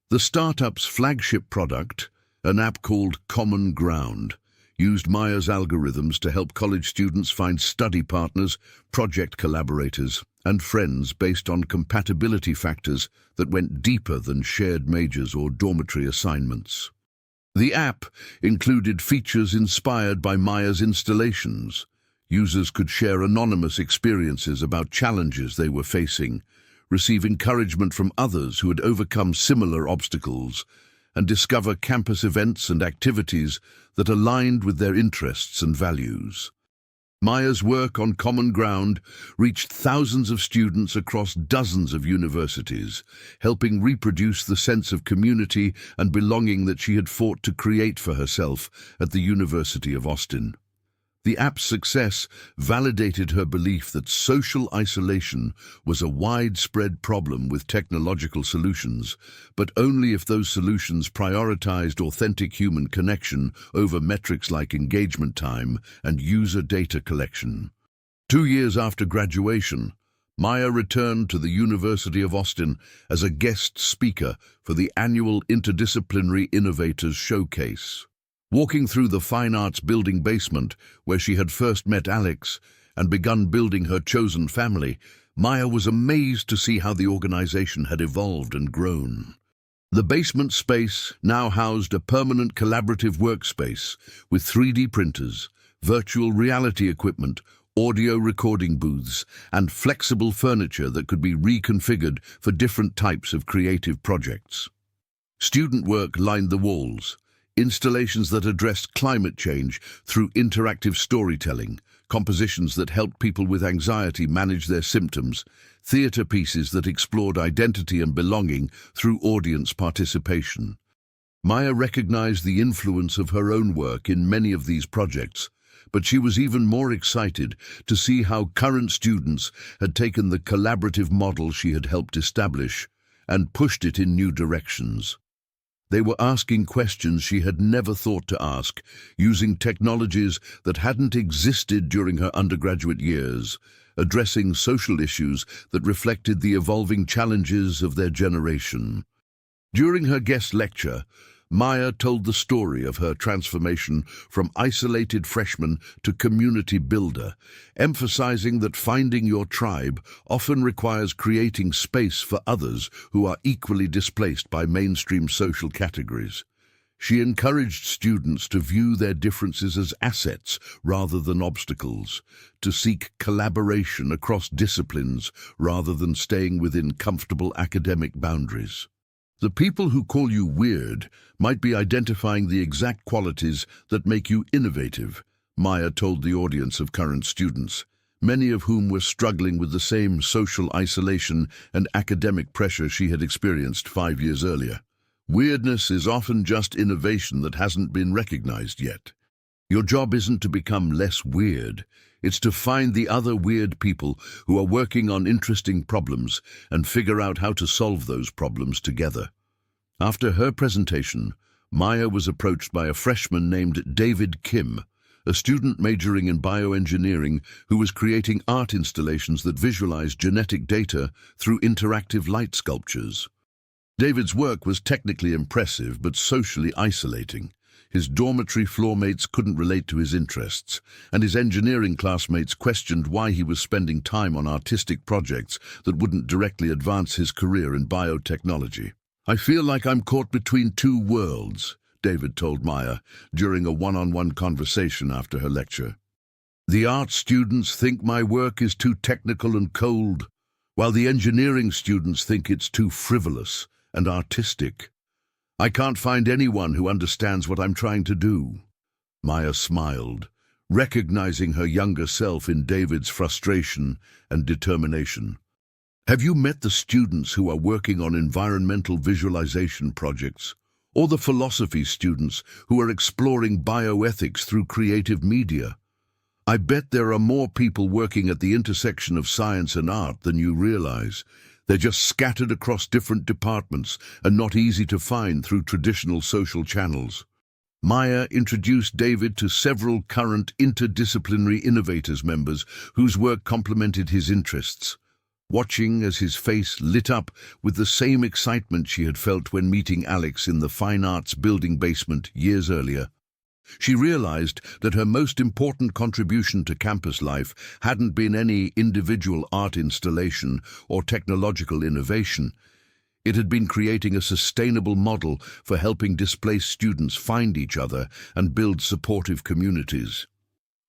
The startup's flagship product, an app called Common Ground, used Maya's algorithms to help college students find study partners, project collaborators, and friends based on compatibility factors that went deeper than shared majors or dormitory assignments. The app included features inspired by Maya's installations. Users could share anonymous experiences about challenges they were facing, receive encouragement from others who had overcome similar obstacles, and discover campus events and activities that aligned with their interests and values. Maya's work on Common Ground reached thousands of students across dozens of universities, helping reproduce the sense of community and belonging that she had fought to create for herself at the University of Austin. The app's success validated her belief that social isolation was a widespread problem with technological solutions, but only if those solutions prioritized authentic human connection over metrics like engagement time and user data collection. 2 years after graduation, Maya returned to the University of Austin as a guest speaker for the annual Interdisciplinary Innovators Showcase. Walking through the Fine Arts building basement, where she had first met Alex and begun building her chosen family, Maya was amazed to see how the organization had evolved and grown. The basement space now housed a permanent collaborative workspace with 3D printers, virtual reality equipment, audio recording booths, and flexible furniture that could be reconfigured for different types of creative projects. Student work lined the walls. Installations that addressed climate change through interactive storytelling, compositions that helped people with anxiety manage their symptoms, theatre pieces that explored identity and belonging through audience participation. Maya recognized the influence of her own work in many of these projects, but she was even more excited to see how current students had taken the collaborative model she had helped establish and pushed it in new directions. They were asking questions she had never thought to ask, using technologies that hadn't existed during her undergraduate years, addressing social issues that reflected the evolving challenges of their generation. During her guest lecture, Maya told the story of her transformation from isolated freshman to community builder, emphasizing that finding your tribe often requires creating space for others who are equally displaced by mainstream social categories. She encouraged students to view their differences as assets rather than obstacles, to seek collaboration across disciplines rather than staying within comfortable academic boundaries. The people who call you weird might be identifying the exact qualities that make you innovative, Maya told the audience of current students, many of whom were struggling with the same social isolation and academic pressure she had experienced 5 years earlier. Weirdness is often just innovation that hasn't been recognized yet. Your job isn't to become less weird. It's to find the other weird people who are working on interesting problems and figure out how to solve those problems together. After her presentation, Maya was approached by a freshman named David Kim, a student majoring in bioengineering who was creating art installations that visualized genetic data through interactive light sculptures. David's work was technically impressive but socially isolating. His dormitory floormates couldn't relate to his interests, and his engineering classmates questioned why he was spending time on artistic projects that wouldn't directly advance his career in biotechnology. "I feel like I'm caught between two worlds," David told Maya during a one-on-one conversation after her lecture. "The art students think my work is too technical and cold, while the engineering students think it's too frivolous and artistic. I can't find anyone who understands what I'm trying to do." Maya smiled, recognizing her younger self in David's frustration and determination. "Have you met the students who are working on environmental visualization projects, or the philosophy students who are exploring bioethics through creative media? I bet there are more people working at the intersection of science and art than you realize. They're just scattered across different departments and not easy to find through traditional social channels." Maya introduced David to several current interdisciplinary innovators members whose work complemented his interests. Watching as his face lit up with the same excitement she had felt when meeting Alex in the fine arts building basement years earlier, she realized that her most important contribution to campus life hadn't been any individual art installation or technological innovation. It had been creating a sustainable model for helping displaced students find each other and build supportive communities.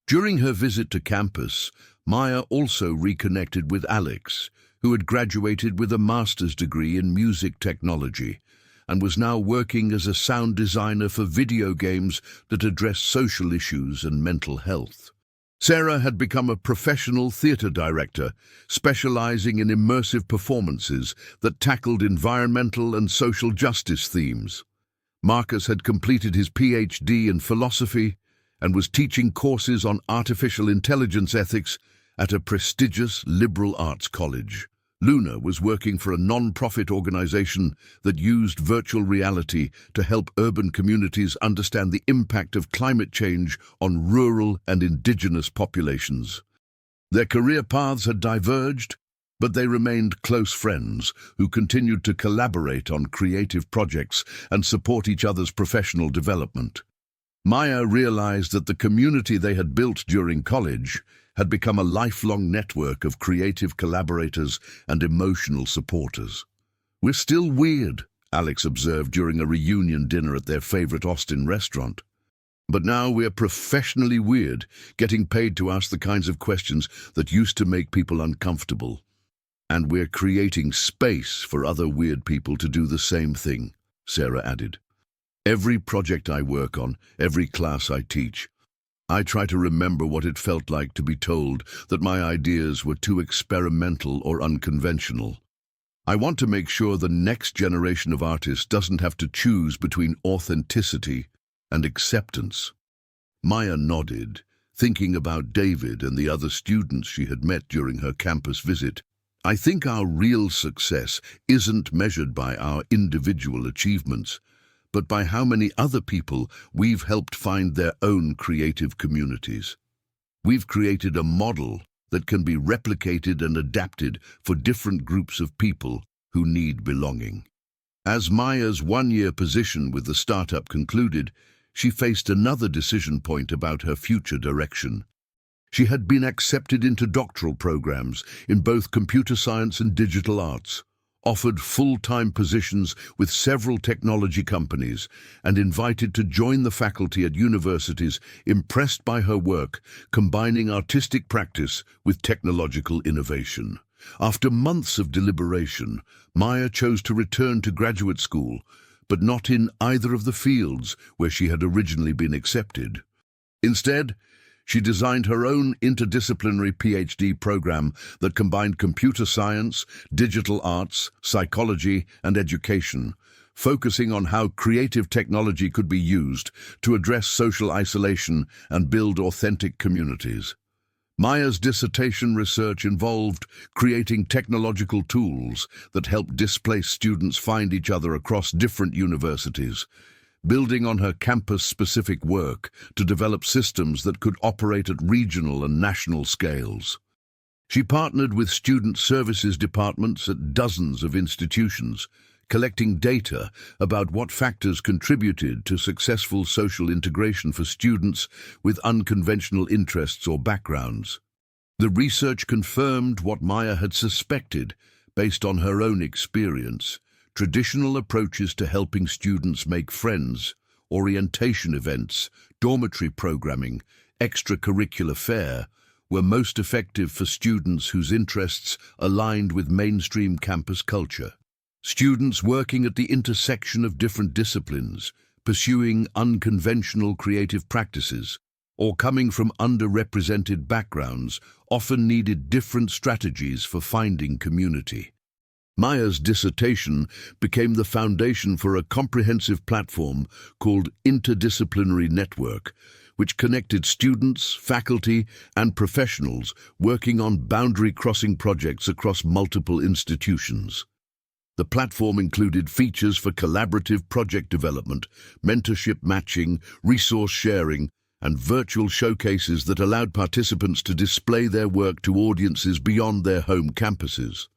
During her visit to campus, Maya also reconnected with Alex, who had graduated with a master's degree in music technology and was now working as a sound designer for video games that address social issues and mental health. Sarah had become a professional theater director, specializing in immersive performances that tackled environmental and social justice themes. Marcus had completed his PhD in philosophy and was teaching courses on artificial intelligence ethics at a prestigious liberal arts college. Luna was working for a non-profit organization that used virtual reality to help urban communities understand the impact of climate change on rural and indigenous populations. Their career paths had diverged, but they remained close friends who continued to collaborate on creative projects and support each other's professional development. Maya realized that the community they had built during college had become a lifelong network of creative collaborators and emotional supporters. "We're still weird," Alex observed during a reunion dinner at their favorite Austin restaurant. "But now we're professionally weird, getting paid to ask the kinds of questions that used to make people uncomfortable. And we're creating space for other weird people to do the same thing," Sarah added. "Every project I work on, every class I teach, I try to remember what it felt like to be told that my ideas were too experimental or unconventional. I want to make sure the next generation of artists doesn't have to choose between authenticity and acceptance." Maya nodded, thinking about David and the other students she had met during her campus visit. "I think our real success isn't measured by our individual achievements, but by how many other people we've helped find their own creative communities. We've created a model that can be replicated and adapted for different groups of people who need belonging. As Maya's one-year position with the startup concluded, she faced another decision point about her future direction. She had been accepted into doctoral programs in both computer science and digital arts, offered full-time positions with several technology companies, and invited to join the faculty at universities impressed by her work, combining artistic practice with technological innovation. After months of deliberation, Maya chose to return to graduate school, but not in either of the fields where she had originally been accepted. Instead, she designed her own interdisciplinary PhD program that combined computer science, digital arts, psychology, and education, focusing on how creative technology could be used to address social isolation and build authentic communities. Maya's dissertation research involved creating technological tools that help displaced students find each other across different universities, building on her campus-specific work to develop systems that could operate at regional and national scales. She partnered with student services departments at dozens of institutions, collecting data about what factors contributed to successful social integration for students with unconventional interests or backgrounds. The research confirmed what Maya had suspected based on her own experience. Traditional approaches to helping students make friends, orientation events, dormitory programming, extracurricular fare, were most effective for students whose interests aligned with mainstream campus culture. Students working at the intersection of different disciplines, pursuing unconventional creative practices, or coming from underrepresented backgrounds often needed different strategies for finding community. Maya's dissertation became the foundation for a comprehensive platform called Interdisciplinary Network, which connected students, faculty, and professionals working on boundary-crossing projects across multiple institutions. The platform included features for collaborative project development, mentorship matching, resource sharing, and virtual showcases that allowed participants to display their work to audiences beyond their home campuses.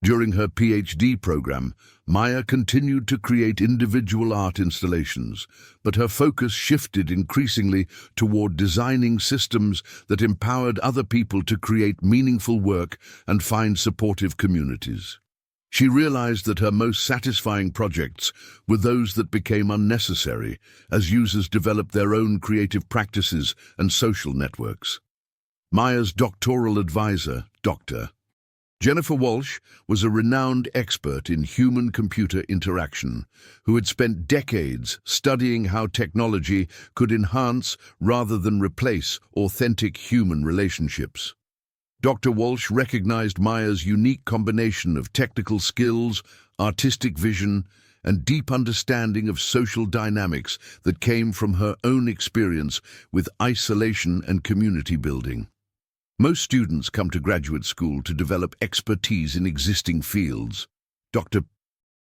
During her PhD program, Maya continued to create individual art installations, but her focus shifted increasingly toward designing systems that empowered other people to create meaningful work and find supportive communities. She realized that her most satisfying projects were those that became unnecessary as users developed their own creative practices and social networks. Maya's doctoral advisor, Dr. Jennifer Walsh, was a renowned expert in human-computer interaction who had spent decades studying how technology could enhance rather than replace authentic human relationships. Dr. Walsh recognized Maya's unique combination of technical skills, artistic vision, and deep understanding of social dynamics that came from her own experience with isolation and community building. Most students come to graduate school to develop expertise in existing fields. Dr.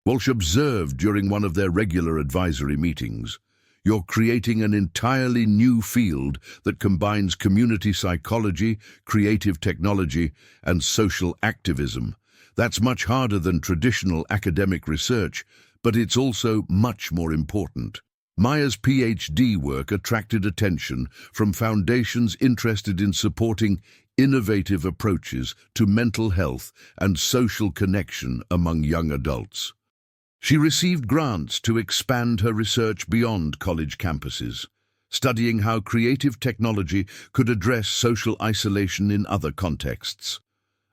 Walsh observed during one of their regular advisory meetings, "You're creating an entirely new field that combines community psychology, creative technology, and social activism. That's much harder than traditional academic research, but it's also much more important." Maya's PhD work attracted attention from foundations interested in supporting innovative approaches to mental health and social connection among young adults. She received grants to expand her research beyond college campuses, studying how creative technology could address social isolation in other contexts.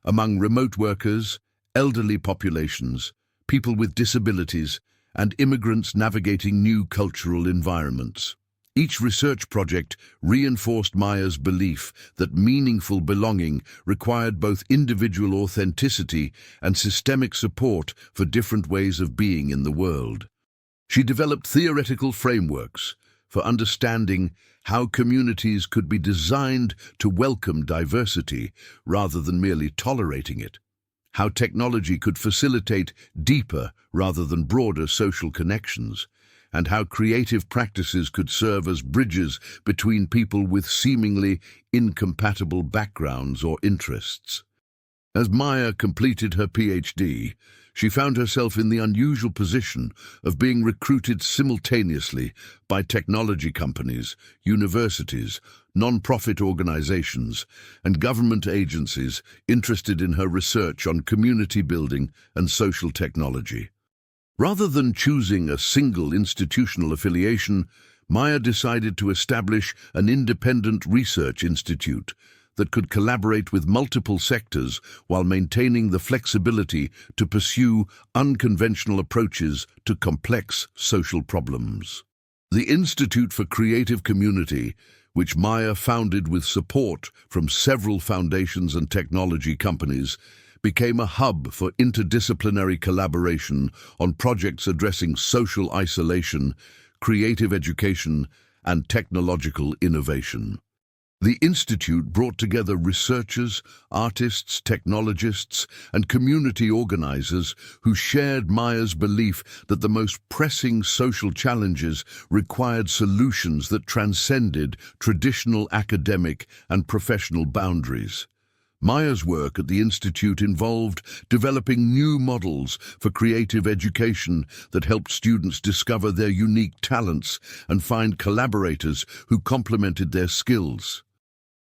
Among remote workers, elderly populations, people with disabilities, and immigrants navigating new cultural environments. Each research project reinforced Maya's belief that meaningful belonging required both individual authenticity and systemic support for different ways of being in the world. She developed theoretical frameworks for understanding how communities could be designed to welcome diversity rather than merely tolerating it, how technology could facilitate deeper rather than broader social connections, and how creative practices could serve as bridges between people with seemingly incompatible backgrounds or interests. As Maya completed her PhD, she found herself in the unusual position of being recruited simultaneously by technology companies, universities, non-profit organizations, and government agencies interested in her research on community building and social technology. Rather than choosing a single institutional affiliation, Maya decided to establish an independent research institute that could collaborate with multiple sectors while maintaining the flexibility to pursue unconventional approaches to complex social problems. The Institute for Creative Community, which Maya founded with support from several foundations and technology companies, became a hub for interdisciplinary collaboration on projects addressing social isolation, creative education, and technological innovation. The Institute brought together researchers, artists, technologists, and community organizers who shared Maya's belief that the most pressing social challenges required solutions that transcended traditional academic and professional boundaries. Maya's work at the Institute involved developing new models for creative education that helped students discover their unique talents and find collaborators who complemented their skills.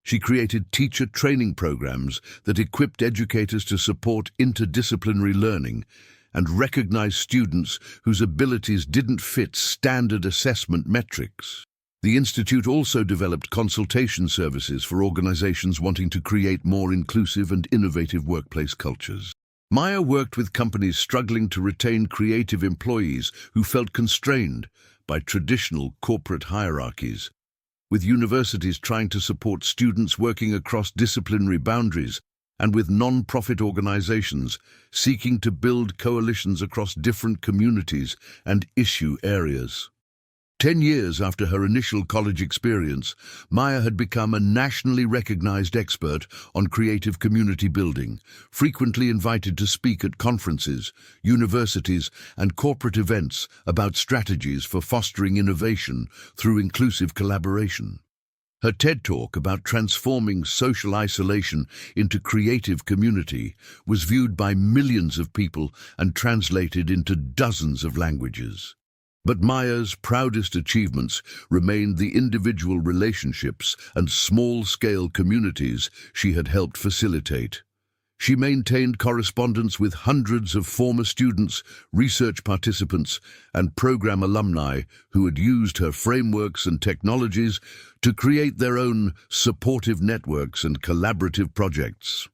She created teacher training programs that equipped educators to support interdisciplinary learning and recognize students whose abilities didn't fit standard assessment metrics. The Institute also developed consultation services for organizations wanting to create more inclusive and innovative workplace cultures. Maya worked with companies struggling to retain creative employees who felt constrained by traditional corporate hierarchies, with universities trying to support students working across disciplinary boundaries, and with non-profit organizations seeking to build coalitions across different communities and issue areas. 10 years after her initial college experience, Maya had become a nationally recognized expert on creative community building, frequently invited to speak at conferences, universities, and corporate events about strategies for fostering innovation through inclusive collaboration. Her TED Talk about transforming social isolation into creative community was viewed by millions of people and translated into dozens of languages. But Maya's proudest achievements remained the individual relationships and small-scale communities she had helped facilitate. She maintained correspondence with hundreds of former students, research participants, and program alumni who had used her frameworks and technologies to create their own supportive networks and collaborative projects.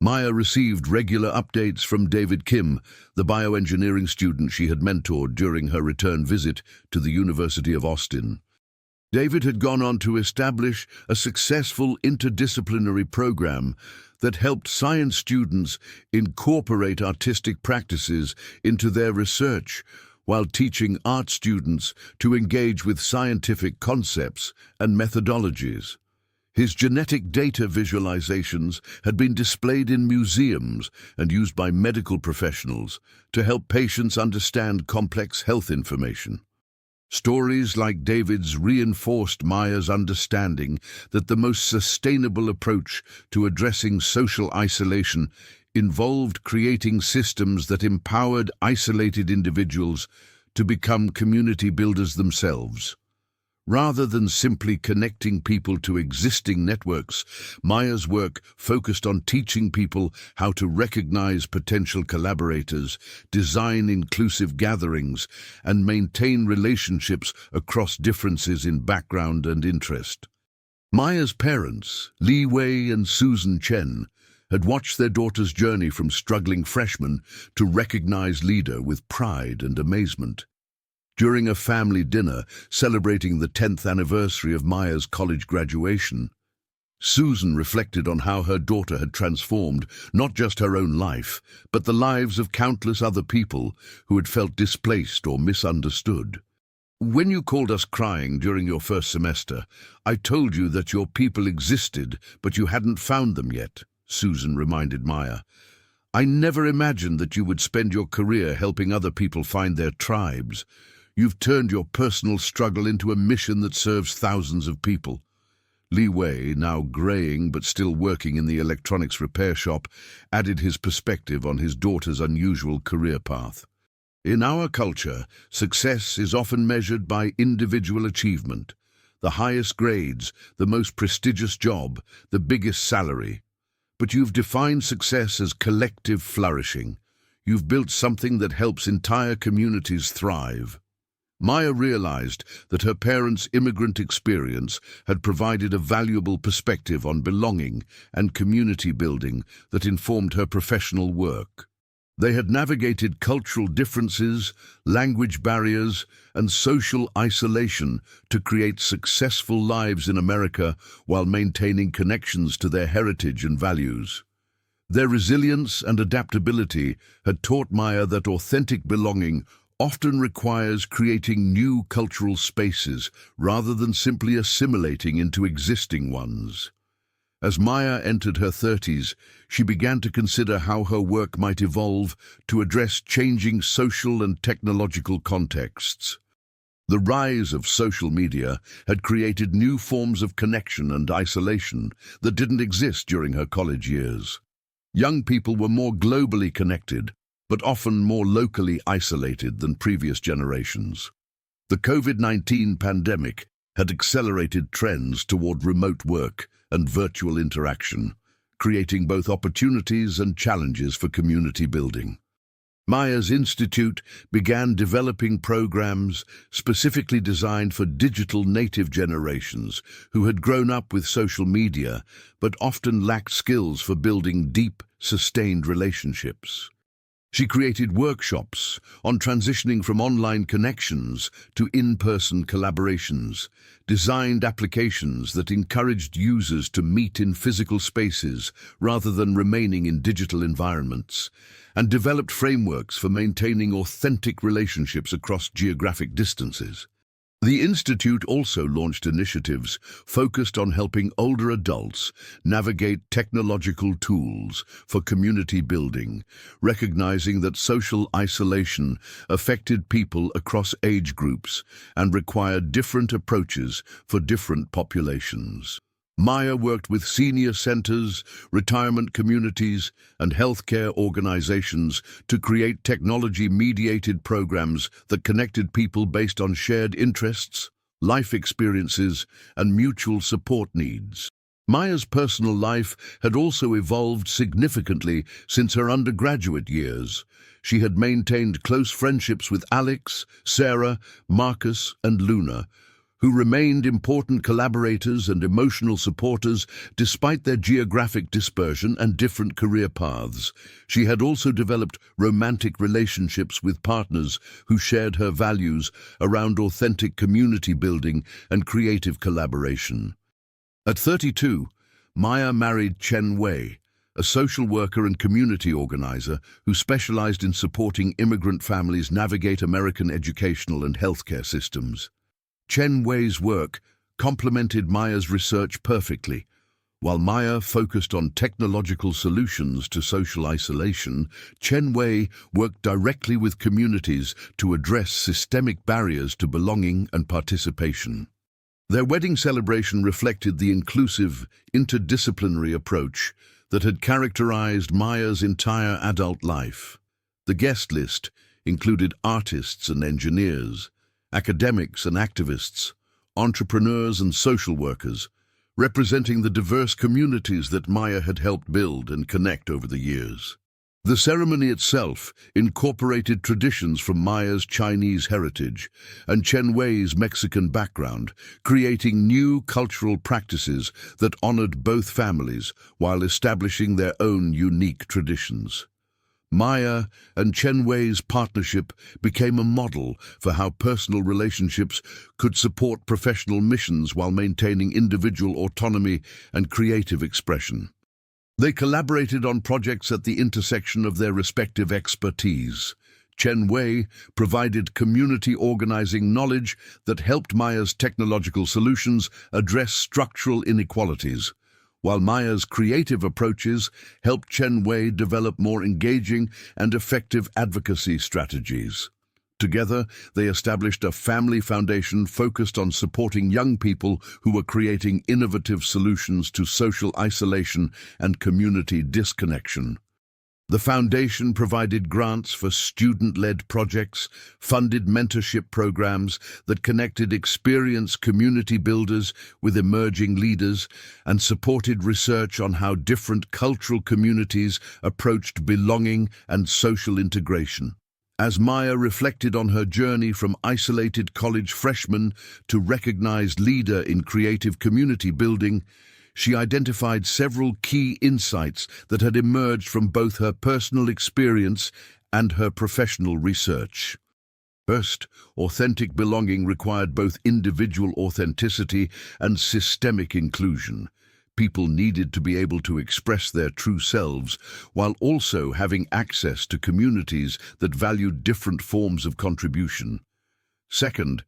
Maya received regular updates from David Kim, the bioengineering student she had mentored during her return visit to the University of Austin. David had gone on to establish a successful interdisciplinary program that helped science students incorporate artistic practices into their research, while teaching art students to engage with scientific concepts and methodologies. His genetic data visualizations had been displayed in museums and used by medical professionals to help patients understand complex health information. Stories like David's reinforced Maya's understanding that the most sustainable approach to addressing social isolation involved creating systems that empowered isolated individuals to become community builders themselves. Rather than simply connecting people to existing networks, Maya's work focused on teaching people how to recognize potential collaborators, design inclusive gatherings, and maintain relationships across differences in background and interest. Maya's parents, Li Wei and Susan Chen, had watched their daughter's journey from struggling freshman to recognized leader with pride and amazement. During a family dinner celebrating the 10th anniversary of Maya's college graduation, Susan reflected on how her daughter had transformed not just her own life, but the lives of countless other people who had felt displaced or misunderstood. "When you called us crying during your first semester, I told you that your people existed, but you hadn't found them yet," Susan reminded Maya. "I never imagined that you would spend your career helping other people find their tribes. You've turned your personal struggle into a mission that serves thousands of people. Li Wei, now graying but still working in the electronics repair shop, added his perspective on his daughter's unusual career path. In our culture, success is often measured by individual achievement. The highest grades, the most prestigious job, the biggest salary. But you've defined success as collective flourishing. You've built something that helps entire communities thrive. Maya realized that her parents' immigrant experience had provided a valuable perspective on belonging and community building that informed her professional work. They had navigated cultural differences, language barriers, and social isolation to create successful lives in America while maintaining connections to their heritage and values. Their resilience and adaptability had taught Maya that authentic belonging often requires creating new cultural spaces rather than simply assimilating into existing ones. As Maya entered her 30s, she began to consider how her work might evolve to address changing social and technological contexts. The rise of social media had created new forms of connection and isolation that didn't exist during her college years. Young people were more globally connected, but often more locally isolated than previous generations. The COVID-19 pandemic had accelerated trends toward remote work and virtual interaction, creating both opportunities and challenges for community building. Maya's institute began developing programs specifically designed for digital native generations who had grown up with social media but often lacked skills for building deep, sustained relationships. She created workshops on transitioning from online connections to in-person collaborations, designed applications that encouraged users to meet in physical spaces rather than remaining in digital environments, and developed frameworks for maintaining authentic relationships across geographic distances. The Institute also launched initiatives focused on helping older adults navigate technological tools for community building, recognizing that social isolation affected people across age groups and required different approaches for different populations. Maya worked with senior centers, retirement communities, and healthcare organizations to create technology-mediated programs that connected people based on shared interests, life experiences, and mutual support needs. Maya's personal life had also evolved significantly since her undergraduate years. She had maintained close friendships with Alex, Sarah, Marcus, and Luna, who remained important collaborators and emotional supporters despite their geographic dispersion and different career paths. She had also developed romantic relationships with partners who shared her values around authentic community building and creative collaboration. At 32, Maya married Chen Wei, a social worker and community organizer who specialized in supporting immigrant families navigate American educational and healthcare systems. Chen Wei's work complemented Maya's research perfectly. While Maya focused on technological solutions to social isolation, Chen Wei worked directly with communities to address systemic barriers to belonging and participation. Their wedding celebration reflected the inclusive, interdisciplinary approach that had characterized Maya's entire adult life. The guest list included artists and engineers, academics and activists, entrepreneurs and social workers, representing the diverse communities that Maya had helped build and connect over the years. The ceremony itself incorporated traditions from Maya's Chinese heritage and Chen Wei's Mexican background, creating new cultural practices that honored both families while establishing their own unique traditions. Maya and Chen Wei's partnership became a model for how personal relationships could support professional missions while maintaining individual autonomy and creative expression. They collaborated on projects at the intersection of their respective expertise. Chen Wei provided community organizing knowledge that helped Maya's technological solutions address structural inequalities, while Maya's creative approaches helped Chen Wei develop more engaging and effective advocacy strategies. Together, they established a family foundation focused on supporting young people who were creating innovative solutions to social isolation and community disconnection. The foundation provided grants for student-led projects, funded mentorship programs that connected experienced community builders with emerging leaders, and supported research on how different cultural communities approached belonging and social integration. As Maya reflected on her journey from isolated college freshman to recognized leader in creative community building, she identified several key insights that had emerged from both her personal experience and her professional research. First, authentic belonging required both individual authenticity and systemic inclusion. People needed to be able to express their true selves while also having access to communities that valued different forms of contribution. Second,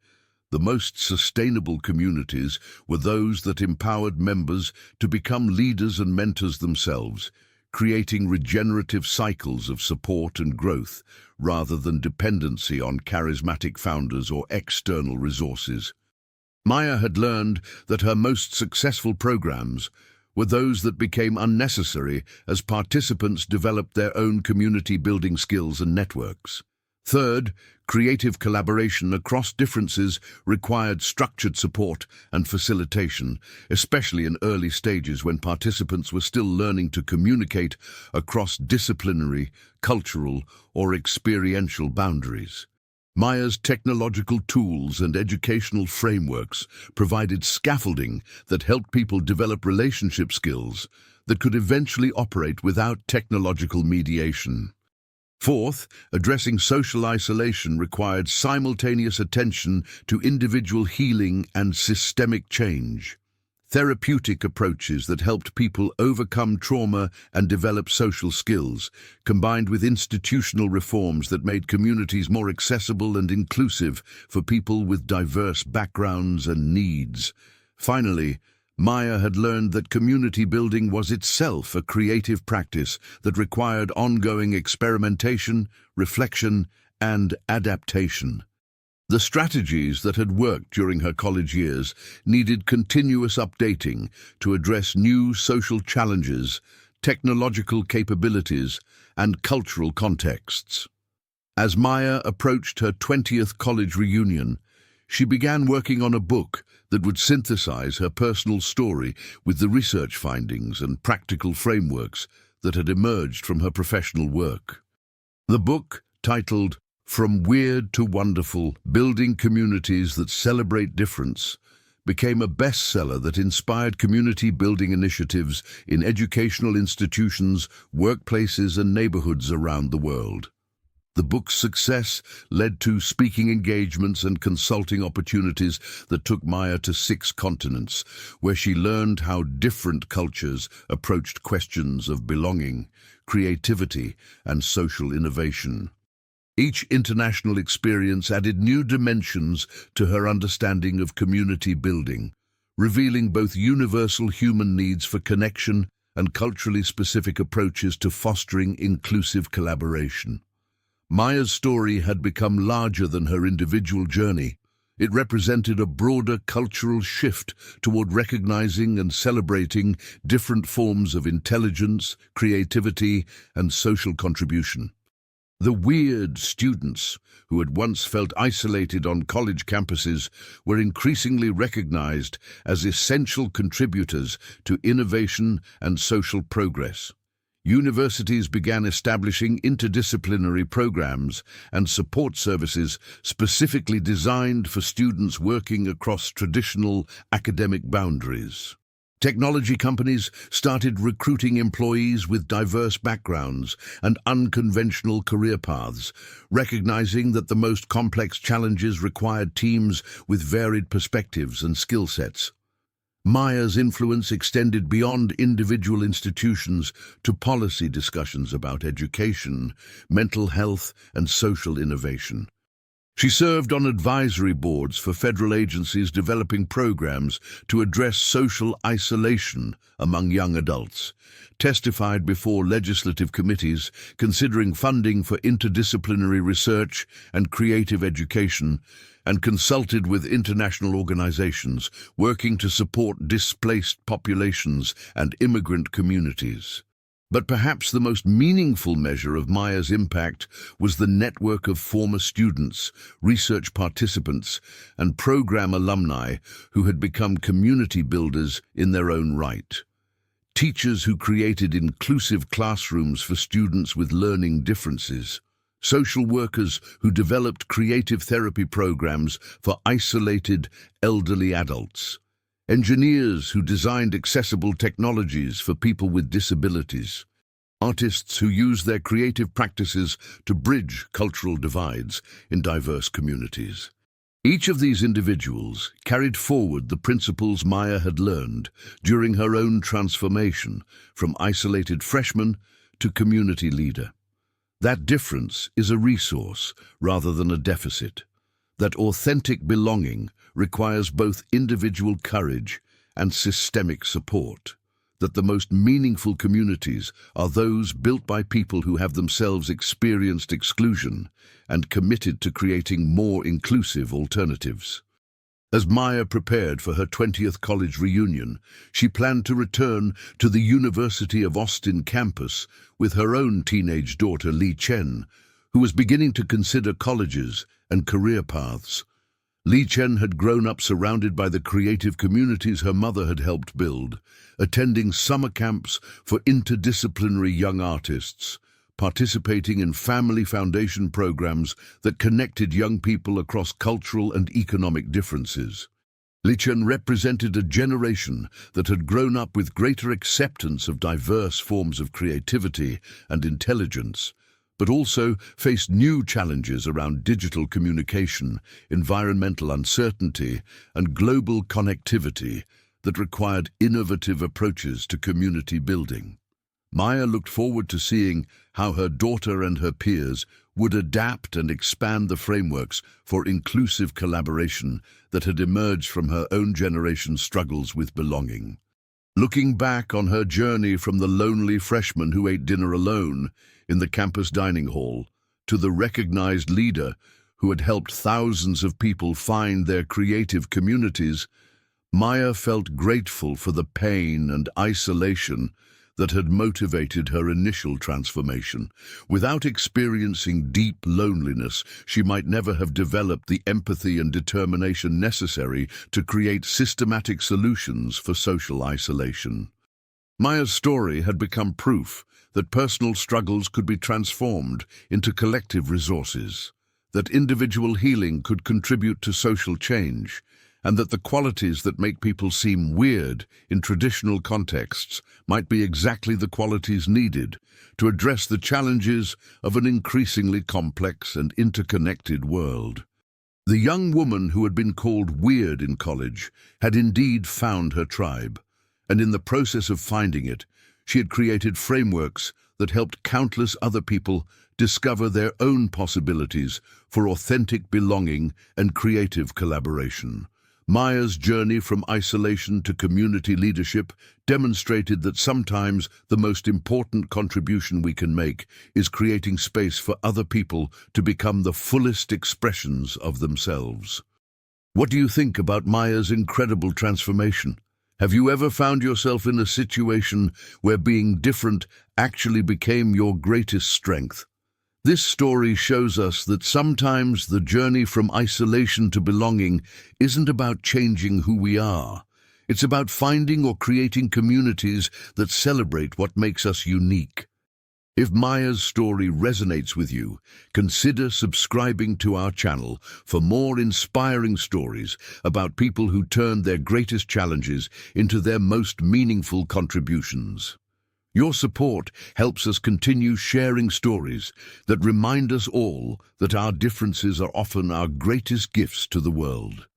the most sustainable communities were those that empowered members to become leaders and mentors themselves, creating regenerative cycles of support and growth rather than dependency on charismatic founders or external resources. Maya had learned that her most successful programs were those that became unnecessary as participants developed their own community-building skills and networks. Third, creative collaboration across differences required structured support and facilitation, especially in early stages when participants were still learning to communicate across disciplinary, cultural, or experiential boundaries. Maya's technological tools and educational frameworks provided scaffolding that helped people develop relationship skills that could eventually operate without technological mediation. Fourth, addressing social isolation required simultaneous attention to individual healing and systemic change. Therapeutic approaches that helped people overcome trauma and develop social skills, combined with institutional reforms that made communities more accessible and inclusive for people with diverse backgrounds and needs. Finally, Maya had learned that community building was itself a creative practice that required ongoing experimentation, reflection, and adaptation. The strategies that had worked during her college years needed continuous updating to address new social challenges, technological capabilities, and cultural contexts. As Maya approached her 20th college reunion, she began working on a book that would synthesize her personal story with the research findings and practical frameworks that had emerged from her professional work. The book, titled From Weird to Wonderful, Building Communities That Celebrate Difference, became a bestseller that inspired community-building initiatives in educational institutions, workplaces, and neighborhoods around the world. The book's success led to speaking engagements and consulting opportunities that took Maya to 6 continents, where she learned how different cultures approached questions of belonging, creativity, and social innovation. Each international experience added new dimensions to her understanding of community building, revealing both universal human needs for connection and culturally specific approaches to fostering inclusive collaboration. Maya's story had become larger than her individual journey. It represented a broader cultural shift toward recognizing and celebrating different forms of intelligence, creativity, and social contribution. The weird students, who had once felt isolated on college campuses, were increasingly recognized as essential contributors to innovation and social progress. Universities began establishing interdisciplinary programs and support services specifically designed for students working across traditional academic boundaries. Technology companies started recruiting employees with diverse backgrounds and unconventional career paths, recognizing that the most complex challenges required teams with varied perspectives and skill sets. Maya's influence extended beyond individual institutions to policy discussions about education, mental health, and social innovation. She served on advisory boards for federal agencies developing programs to address social isolation among young adults, testified before legislative committees considering funding for interdisciplinary research and creative education, and consulted with international organizations working to support displaced populations and immigrant communities. But perhaps the most meaningful measure of Maya's impact was the network of former students, research participants, and program alumni who had become community builders in their own right. Teachers who created inclusive classrooms for students with learning differences. Social workers who developed creative therapy programs for isolated elderly adults. Engineers who designed accessible technologies for people with disabilities. Artists who used their creative practices to bridge cultural divides in diverse communities. Each of these individuals carried forward the principles Maya had learned during her own transformation from isolated freshman to community leader. That difference is a resource rather than a deficit. That authentic belonging requires both individual courage and systemic support. That the most meaningful communities are those built by people who have themselves experienced exclusion and committed to creating more inclusive alternatives. As Maya prepared for her 20th college reunion, she planned to return to the University of Austin campus with her own teenage daughter, Maya Chen, who was beginning to consider colleges and career paths. Maya Chen had grown up surrounded by the creative communities her mother had helped build, attending summer camps for interdisciplinary young artists, participating in family foundation programs that connected young people across cultural and economic differences. Maya Chen represented a generation that had grown up with greater acceptance of diverse forms of creativity and intelligence, but also faced new challenges around digital communication, environmental uncertainty, and global connectivity that required innovative approaches to community building. Maya looked forward to seeing how her daughter and her peers would adapt and expand the frameworks for inclusive collaboration that had emerged from her own generation's struggles with belonging. Looking back on her journey from the lonely freshman who ate dinner alone in the campus dining hall to the recognized leader who had helped thousands of people find their creative communities, Maya felt grateful for the pain and isolation that had motivated her initial transformation. Without experiencing deep loneliness, she might never have developed the empathy and determination necessary to create systematic solutions for social isolation. Maya's story had become proof that personal struggles could be transformed into collective resources, that individual healing could contribute to social change, and that the qualities that make people seem weird in traditional contexts might be exactly the qualities needed to address the challenges of an increasingly complex and interconnected world. The young woman who had been called weird in college had indeed found her tribe, and in the process of finding it, she had created frameworks that helped countless other people discover their own possibilities for authentic belonging and creative collaboration. Maya's journey from isolation to community leadership demonstrated that sometimes the most important contribution we can make is creating space for other people to become the fullest expressions of themselves. What do you think about Maya's incredible transformation? Have you ever found yourself in a situation where being different actually became your greatest strength? This story shows us that sometimes the journey from isolation to belonging isn't about changing who we are. It's about finding or creating communities that celebrate what makes us unique. If Maya's story resonates with you, consider subscribing to our channel for more inspiring stories about people who turned their greatest challenges into their most meaningful contributions. Your support helps us continue sharing stories that remind us all that our differences are often our greatest gifts to the world.